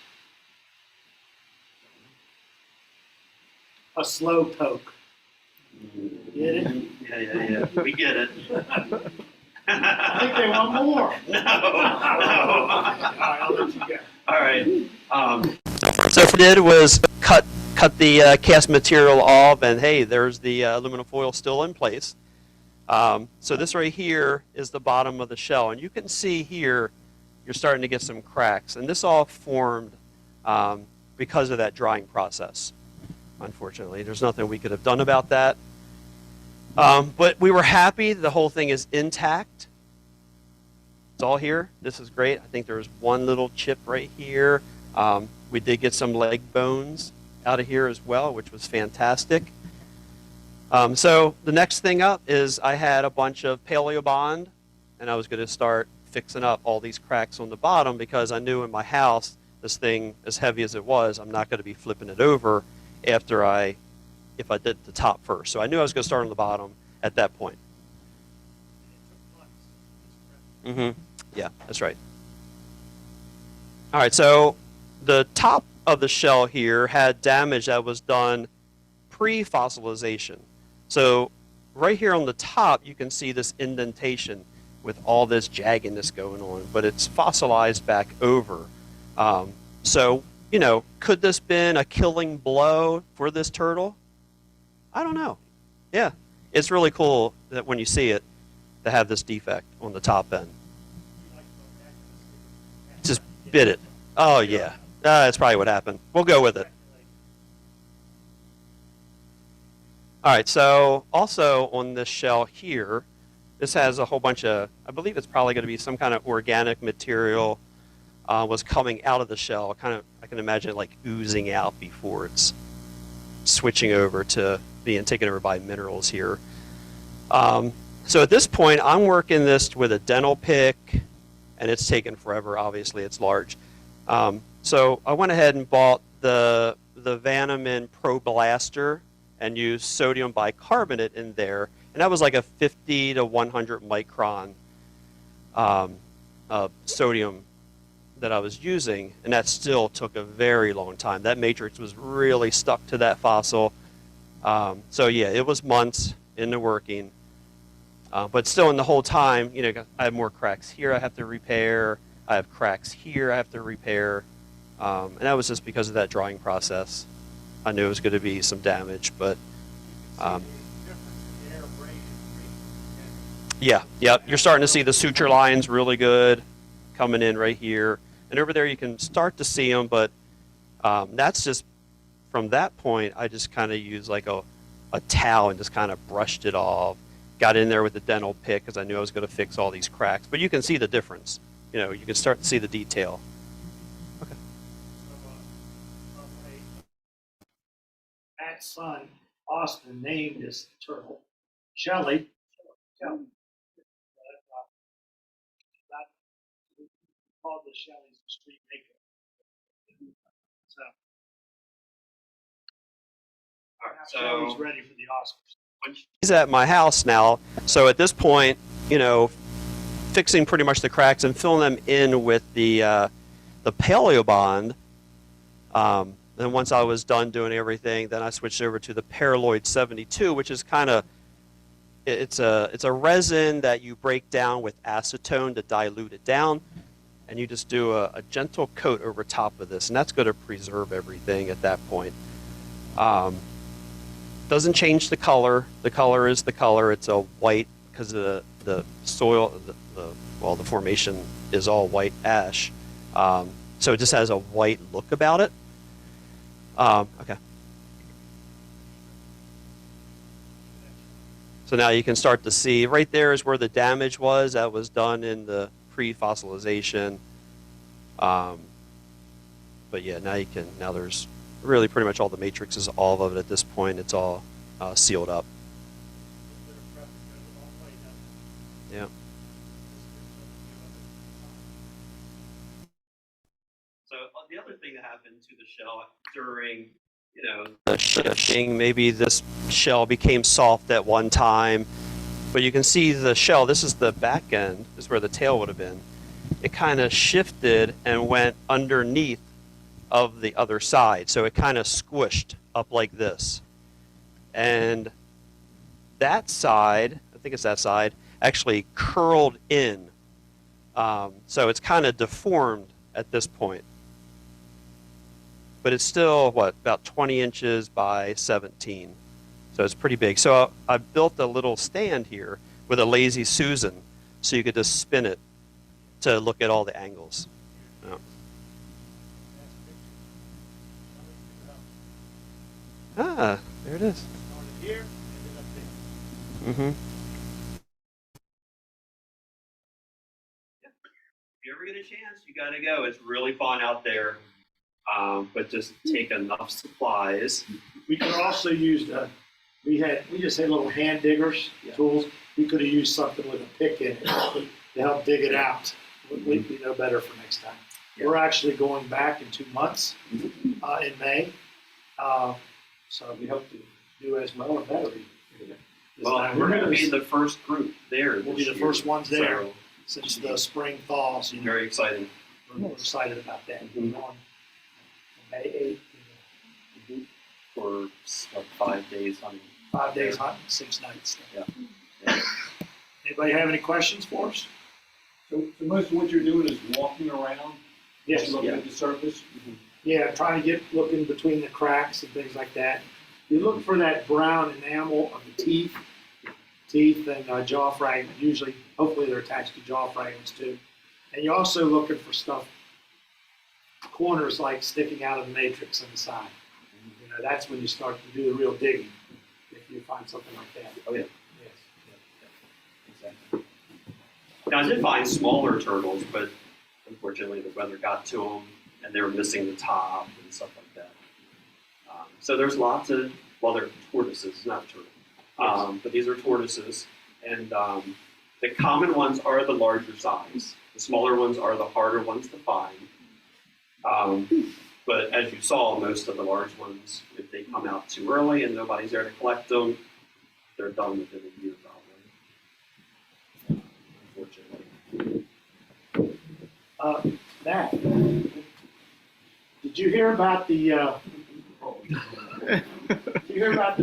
A slow poke. Get it? Yeah. We get it. I think they want more. No. All right, I'll let you go. All right. So what I did was cut the cast material off, and hey, there's the aluminum foil still in place. So this right here is the bottom of the shell, and you can see here you're starting to get some cracks, and this all formed because of that drying process. Unfortunately, there's nothing we could have done about that. But we were happy the whole thing is intact. It's all here. This is great. I think there was one little chip right here. We did get some leg bones out of here as well, which was fantastic. So the next thing up is I had a bunch of Paleobond, and I was going to start fixing up all these cracks on the bottom because I knew in my house, this thing, as heavy as it was, I'm not going to be flipping it over if I did the top first. So I knew I was going to start on the bottom at that point. Yeah, that's right. All right, so the top of the shell here had damage that was done pre-fossilization. So right here on the top, you can see this indentation with all this jaggedness going on, but it's fossilized back over. So, you know, could this been a killing blow for this turtle? I don't know. Yeah, it's really cool that when you see it, to have this defect on the top end. Just bit it. Oh, yeah. That's probably what happened. We'll go with it. All right, so also on this shell here, this has a whole bunch of, I believe it's probably going to be some kind of organic material was coming out of the shell. Kind of, I can imagine it like oozing out before it's switching over to being taken over by minerals here. So at this point, I'm working this with a dental pick, and it's taken forever. Obviously, it's large. So I went ahead and bought the Vanamin Pro Blaster and used sodium bicarbonate in there, and that was like a 50 to 100 micron sodium that I was using, and that still took a very long time. That matrix was really stuck to that fossil. So yeah, it was months in the working. But still, in the whole time, you know, I have more cracks here I have to repair. I have cracks here I have to repair. And that was just because of that drying process. I knew it was going to be some damage, but yeah, you're starting to see the suture lines really good coming in right here. And over there, you can start to see them, but that's just, from that point, I just kind of used like a towel and just kind of brushed it off. Got in there with the dental pick because I knew I was going to fix all these cracks. But you can see the difference. You know, you can start to see the detail. Okay. Matt's son, Austin, named this turtle Shelly. Called the Shelley's street makeup. So, All right, Shelley's ready for the Oscars. He's at my house now, so at this point, you know, fixing pretty much the cracks and filling them in with the paleobond. Then once I was done doing everything, then I switched over to the paraloid 72, which is kind of, it's a resin that you break down with acetone to dilute it down, and you just do a gentle coat over top of this, and that's going to preserve everything at that point. Doesn't change the color. The color is the color. It's a white because the soil, the formation is all white ash. So it just has a white look about it. Okay. So now you can start to see right there is where the damage was. That was done in the pre-fossilization. But yeah, now there's really pretty much all the matrix is all of it at this point. It's all sealed up. Yeah. So the other thing that happened to the shell during, the shifting, maybe this shell became soft at one time, but you can see the shell, this is the back end, this is where the tail would have been. It kind of shifted and went underneath of the other side. So it kind of squished up like this. And that side, I think it's that side, actually curled in. So it's kind of deformed at this point. But it's still, about 20 inches by 17. So it's pretty big. So I built a little stand here with a lazy Susan so you could just spin it to look at all the angles. Yeah. Ah, there it is. Here, Mm-hmm. If you ever get a chance, you got to go. It's really fun out there. But just take enough supplies. We could also use we just had little hand diggers, tools. We could have used something with a pick in it to help dig it out. We know better for next time. Yeah. We're actually going back in 2 months in May. So we hope to do as well or better. Well, we're going to be the first group there. We'll be the first ones there since the spring thaw. So very exciting. We're excited about that. Mm-hmm. On May 8th. For like 5 days hunting. 5 days hunting, 6 nights. Yeah. Anybody have any questions for us? So most of what you're doing is walking around? Yes. Looking at the surface? Mm-hmm. Yeah, trying to looking between the cracks and things like that. You look for that brown enamel of the teeth and jaw fragment. Usually, hopefully they're attached to jaw fragments too. And you're also looking for stuff, corners like sticking out of the matrix on the side. That's when you start to do the real digging, if you find something like that. Oh, yeah. Yes. Exactly. Now, I did find smaller turtles, but unfortunately the weather got to them, and they were missing the top and stuff like that. So there's lots of, they're tortoises, not turtles. But these are tortoises, and the common ones are the larger size. The smaller ones are the harder ones to find. But as you saw, most of the large ones, if they come out too early and nobody's there to collect them, they're done within a year probably. Unfortunately. Matt, did you hear about the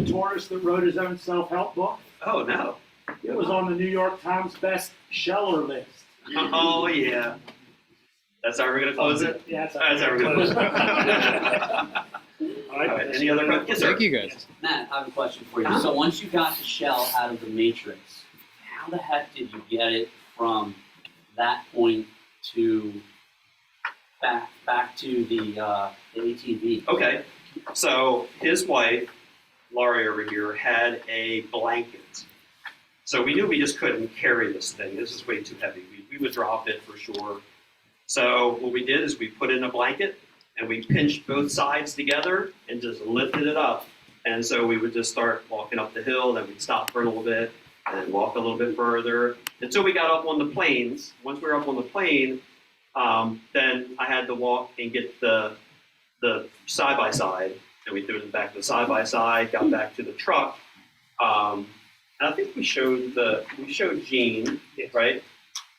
tortoise that wrote his own self-help book? Oh, no. It was on the New York Times best sheller list. Oh, yeah. That's how we're going to close it? Yeah, that's how we're going to close it. All right. Any other questions? Yes, sir. Thank you, guys. Matt, I have a question for you. So once you got the shell out of the matrix, how the heck did you get it from that point to back to the ATV? Okay, so his wife, Laurie over here, had a blanket. So we knew we just couldn't carry this thing. This is way too heavy. We would drop it for sure. So what we did is we put in a blanket and we pinched both sides together and just lifted it up. And so we would just start walking up the hill, then we'd stop for a little bit and walk a little bit further until we got up on the plains. Once we were up on the plane, then I had to walk and get the side-by-side, and we threw it in the back of the side-by-side, got back to the truck. And I think we showed Gene, right?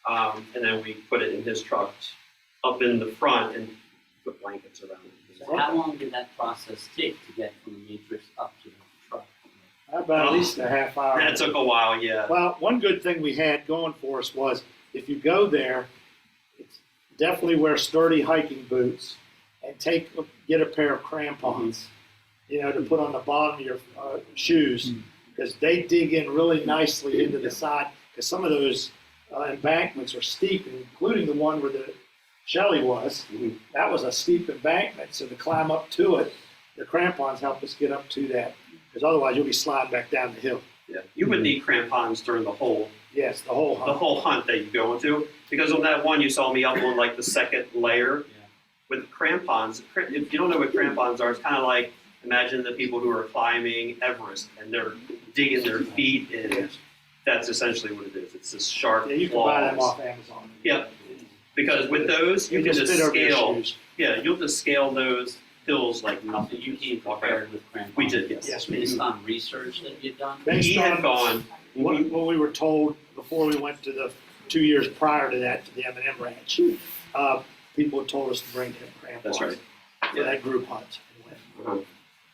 And then we put it in his truck up in the front and put blankets around it. So how long did that process take to get from the matrix up to the truck? About at least a half hour. That took a while, yeah. Well, one good thing we had going for us was if you go there, it's definitely wear sturdy hiking boots and get a pair of crampons, to put on the bottom of your shoes, because they dig in really nicely into the side. Because some of those embankments are steep, including the one where the Shelley was. That was a steep embankment, so to climb up to it, the crampons help us get up to that. Because otherwise, you'll be sliding back down the hill. Yeah, you would need crampons during the whole hunt. that you go into. Because on that one, you saw me up on like the second layer with crampons. If you don't know what crampons are, it's kind of like, imagine the people who are climbing Everest and they're digging their feet in. That's essentially what it is. It's this sharp Yeah, you can buy them off Amazon. Yeah, because with those, you can just scale. Yeah, you'll just scale those hills like nothing. You came prepared with crampons? We did, yes. Yes, Based on research that you'd done? He had gone. What we were told before we went to the 2 years prior to that to the M&M Ranch, people had told us to bring him crampons. That's right. For that group hunt.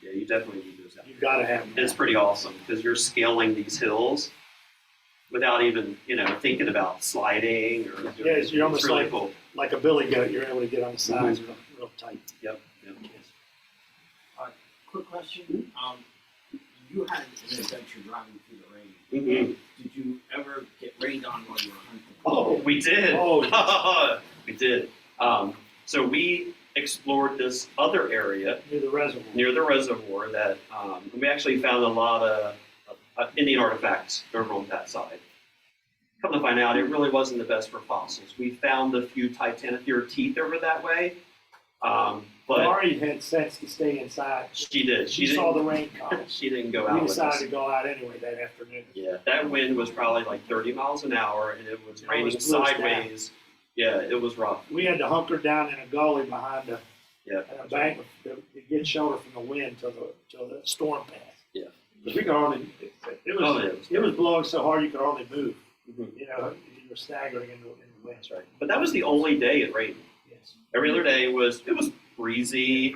Yeah, you definitely need those out. You've got to have them. It's pretty awesome because you're scaling these hills without even, thinking about sliding or doing Yeah, you're almost it's really like, cool. like a billy goat. You're able to get on the sides real tight. Yep. Quick question. You had an adventure driving through the rain. Did you ever get rained on while you were hunting? Oh, We did. Oh, yes. We did. So we explored this other area near the reservoir. near the reservoir that we actually found a lot of Indian artifacts over on that side. Come to find out, it really wasn't the best for fossils. We found a few titanotheres teeth over that way, but Laurie had sense to stay inside. she did. She saw the rain coming. She didn't go out We with decided us. to go out anyway that afternoon. Yeah, that wind was probably like 30 miles an hour, and it was It raining almost blew us down. sideways. Yeah, it was rough. We had to hunker down in a gully behind an Yeah. embankment to get shelter from the wind till the storm passed. Yeah. Because we could hardly, it was blowing so hard you could hardly move. Mhm. You were staggering in the wind. That's right. But that was the only day it rained. Yes. Every other day it was breezy,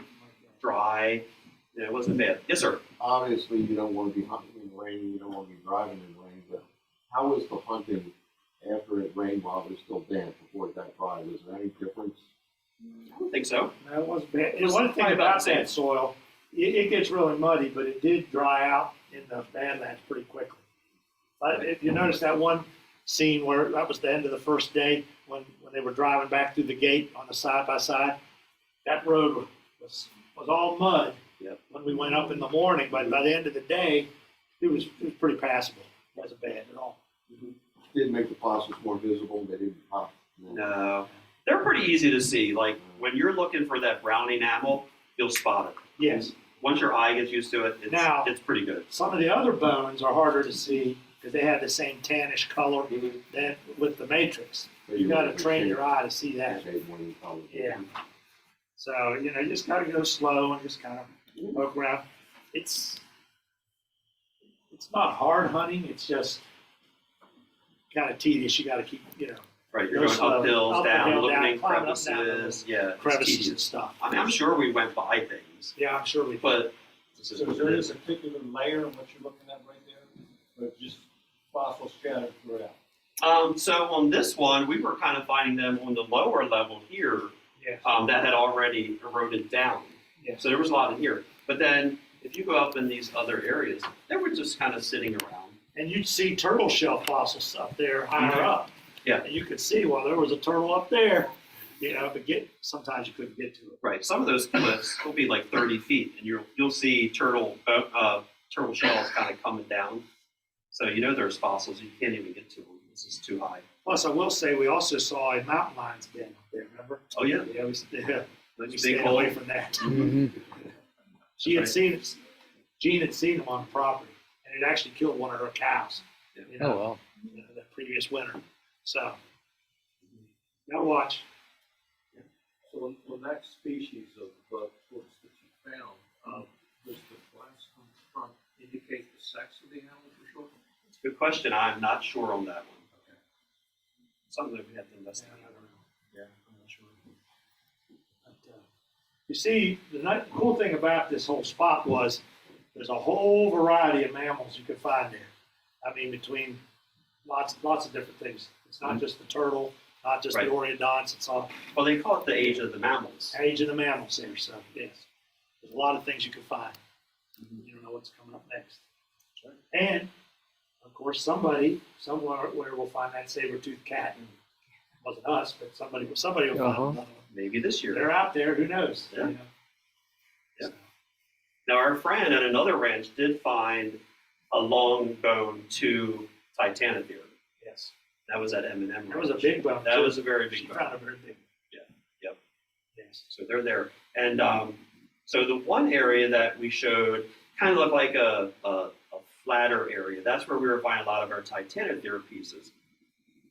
dry. Yeah, it wasn't bad. Yes, sir. Obviously, you don't want to be hunting in rain, you don't want to be driving in rain, but how was the hunting after it rained while it was still damp before it got dry? Was there any difference? I don't think so. No, it wasn't bad. It And was one thing probably about about the same. that soil, it gets really muddy, but it did dry out in the Badlands pretty quickly. If you notice that one scene where that was the end of the first day when they were driving back through the gate on the side by side, that road was all mud Yep. when we went up in the morning, but by the end of the day, it was pretty passable. It wasn't bad at all. Did make the fossils more visible, they didn't pop. No. They're pretty easy to see. Like when you're looking for that brown enamel, you'll spot it. Yes. Once your eye gets used to it, it's pretty good. Some of the other bones are harder to see because they have the same tannish color that with the matrix. So You got to want train shade- your eye to see that. shade one of the colors. Yeah. So, you just got to go slow and just kind of poke around. It's not hard hunting. It's just kind of tedious. You got to keep, Right, you're Go going slow. up hills, Up and down, down, looking in climbing up, down, crevices. Yeah, it's crevices and tedious. stuff. I mean, I'm sure we went by things, Yeah, I'm sure we. but this So is is what there it any is. particular layer in what you're looking at right there? Or just fossils scattered throughout? So on this one, we were kind of finding them on the lower level here Yes. that had already eroded down. Yes. So there was a lot in here. But then if you go up in these other areas, they were just kind of sitting around. And you'd see turtle shell fossils up there higher up. Yeah. And you could see, well, there was a turtle up there, but sometimes you couldn't get to it. Right. Some of those cliffs will be like 30 feet, and you'll see turtle shells kind of coming down. So there's fossils you can't even get to them. This is too high. Plus, I will say, we also saw a mountain lion's den up there, remember? Oh yeah. Yeah, we Big stayed hole. away from that. She had seen it. Jean had seen them on the property, and it actually killed one of her cows. Yeah. Oh, well. The previous winter. So, now watch. So on that species of books that you found, does the glass on the front indicate the sex of the animal for sure? It's a good question. I'm not sure on that one. Something that we have to investigate. I don't know. Yeah. I'm not sure. But, you see, the cool thing about this whole spot was there's a whole variety of mammals you could find there. I mean, between lots of different things. It's not just the turtle, not just the oreodonts. It's all Well, they call it the age of the mammals. age of the mammals there. So yes, there's a lot of things you can find. You don't know what's coming up next. And of course, somebody somewhere will find that saber-toothed cat. It wasn't us, but somebody will find another one. Maybe this year. They're out there. Who knows? Yeah. You know? Yeah. Now, our friend at another ranch did find a long bone to titanotheres. Yes. That was at M&M. That was a big bone. That too. was a very She big bone. found a very big. Yeah. Yep. Yes. So they're there. And so the one area that we showed kind of looked like a flatter area. That's where we were finding a lot of our titanotheres pieces.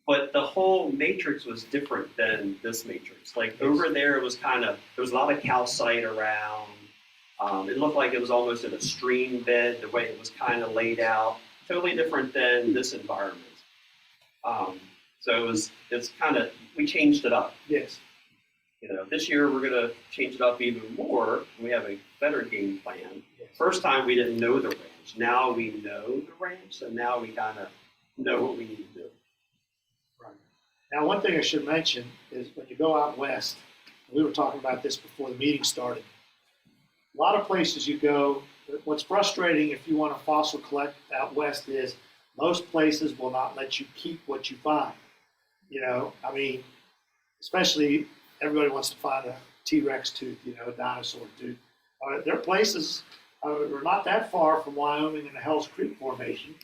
But the whole matrix was different than this matrix. Like over there, it was there was a lot of calcite around. It looked like it was almost in a stream bed, the way it was kind of laid out. Totally different than this environment. So it's kind of, we changed it up. Yes. You know, this year we're going to change it up even more. We have a better game plan. Yes. First time we didn't know the ranch. Now we know the ranch, so now we kind of know what we need to do. Right. Now, one thing I should mention is when you go out west, we were talking about this before the meeting started. A lot of places you go, what's frustrating if you want to fossil collect out west is most places will not let you keep what you find. You know, I mean, especially everybody wants to find a T-Rex tooth, you know, a dinosaur tooth. There are places, we're not that far from Wyoming and the Hells Creek Formation,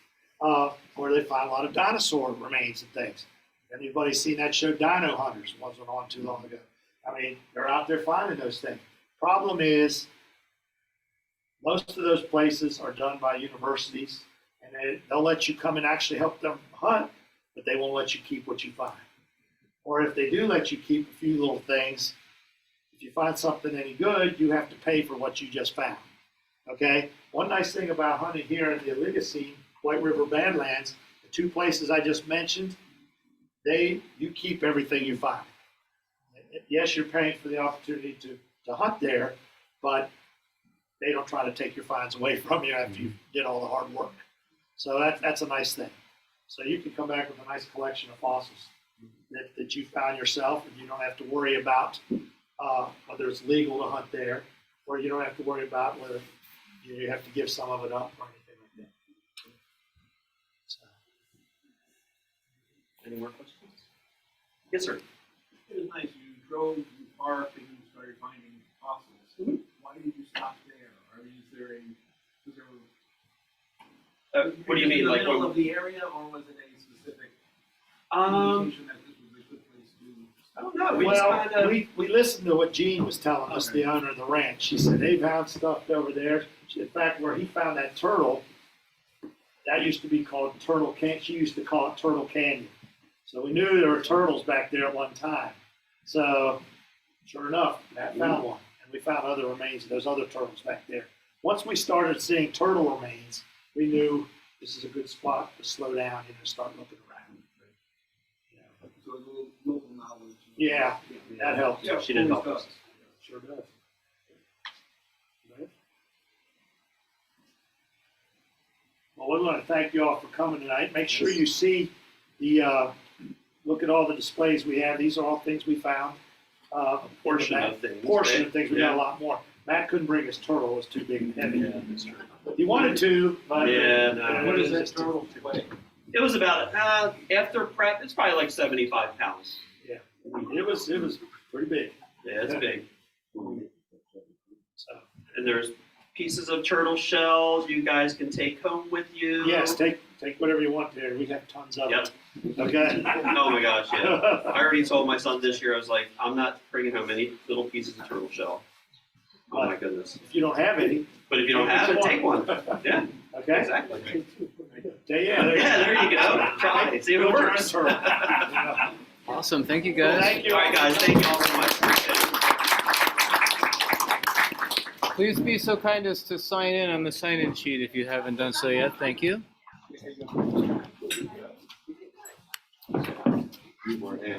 where they find a lot of dinosaur remains and things. Anybody seen that show Dino Hunters? Wasn't on too long ago. I mean, they're out there finding those things. Problem is, most of those places are done by universities, and they'll let you come and actually help them hunt, but they won't let you keep what you find. Or if they do let you keep a few little things, if you find something any good, you have to pay for what you just found. Okay? One nice thing about hunting here in the Oligocene, White River Badlands, the two places I just mentioned, you keep everything you find. Yes, you're paying for the opportunity to hunt there, but they don't try to take your finds away from you after you did all the hard work. So that's a nice thing. So you can come back with a nice collection of fossils that you found yourself, and you don't have to worry about whether it's legal to hunt there, or you don't have to worry about whether you have to give some of it up or anything like that. So. Any more questions? Yes, sir. It was nice, you drove the park and you started finding fossils. Why did you stop there? Or was there What do you mean? in the Like middle what? of the area, or was it a specific Um, indication that this was a good place to? I don't know. We just Well, kind of. we listened to what Gene was telling us, the owner of the ranch. She said they found stuff over there. In fact, where he found that turtle, that used to be called Turtle Canyon. She used to call it Turtle Canyon. So we knew there were turtles back there at one time. So sure enough, Matt found one. And we found other remains of those other turtles back there. Once we started seeing turtle remains, we knew this is a good spot to slow down and start looking around. Yeah. So a little local knowledge. Yeah, that helped. Yeah, She did always help us. does. Sure does. Well, we want to thank you all for coming tonight. Make sure you see look at all the displays we have. These are all things we found. Portion in the back. of things, Portion right? of things. We got a lot more. Matt couldn't bring his turtle. It was too big and heavy. He wanted to, but Yeah, no. What is it that was just- turtle weigh? It was about after prep. It's probably like 75 pounds. It was pretty big. Yeah, it's big. So And there's pieces of turtle shells you guys can take home with you. yes, take whatever you want there. We have tons of Yep. it. Okay. Oh my gosh, yeah. I already told my son this year. I was like, I'm not bringing home any little pieces of turtle shell. Oh my goodness. If you don't have any, But if you don't have it, take one. Yeah, okay. exactly. Yeah, There you go. Try it. See if it works. All Awesome. Thank you, Well, guys. thank you. right, guys. Thank you all so much. Appreciate it. Please be so kind as to sign in on the sign-in sheet if you haven't done so yet. Thank you. you were in.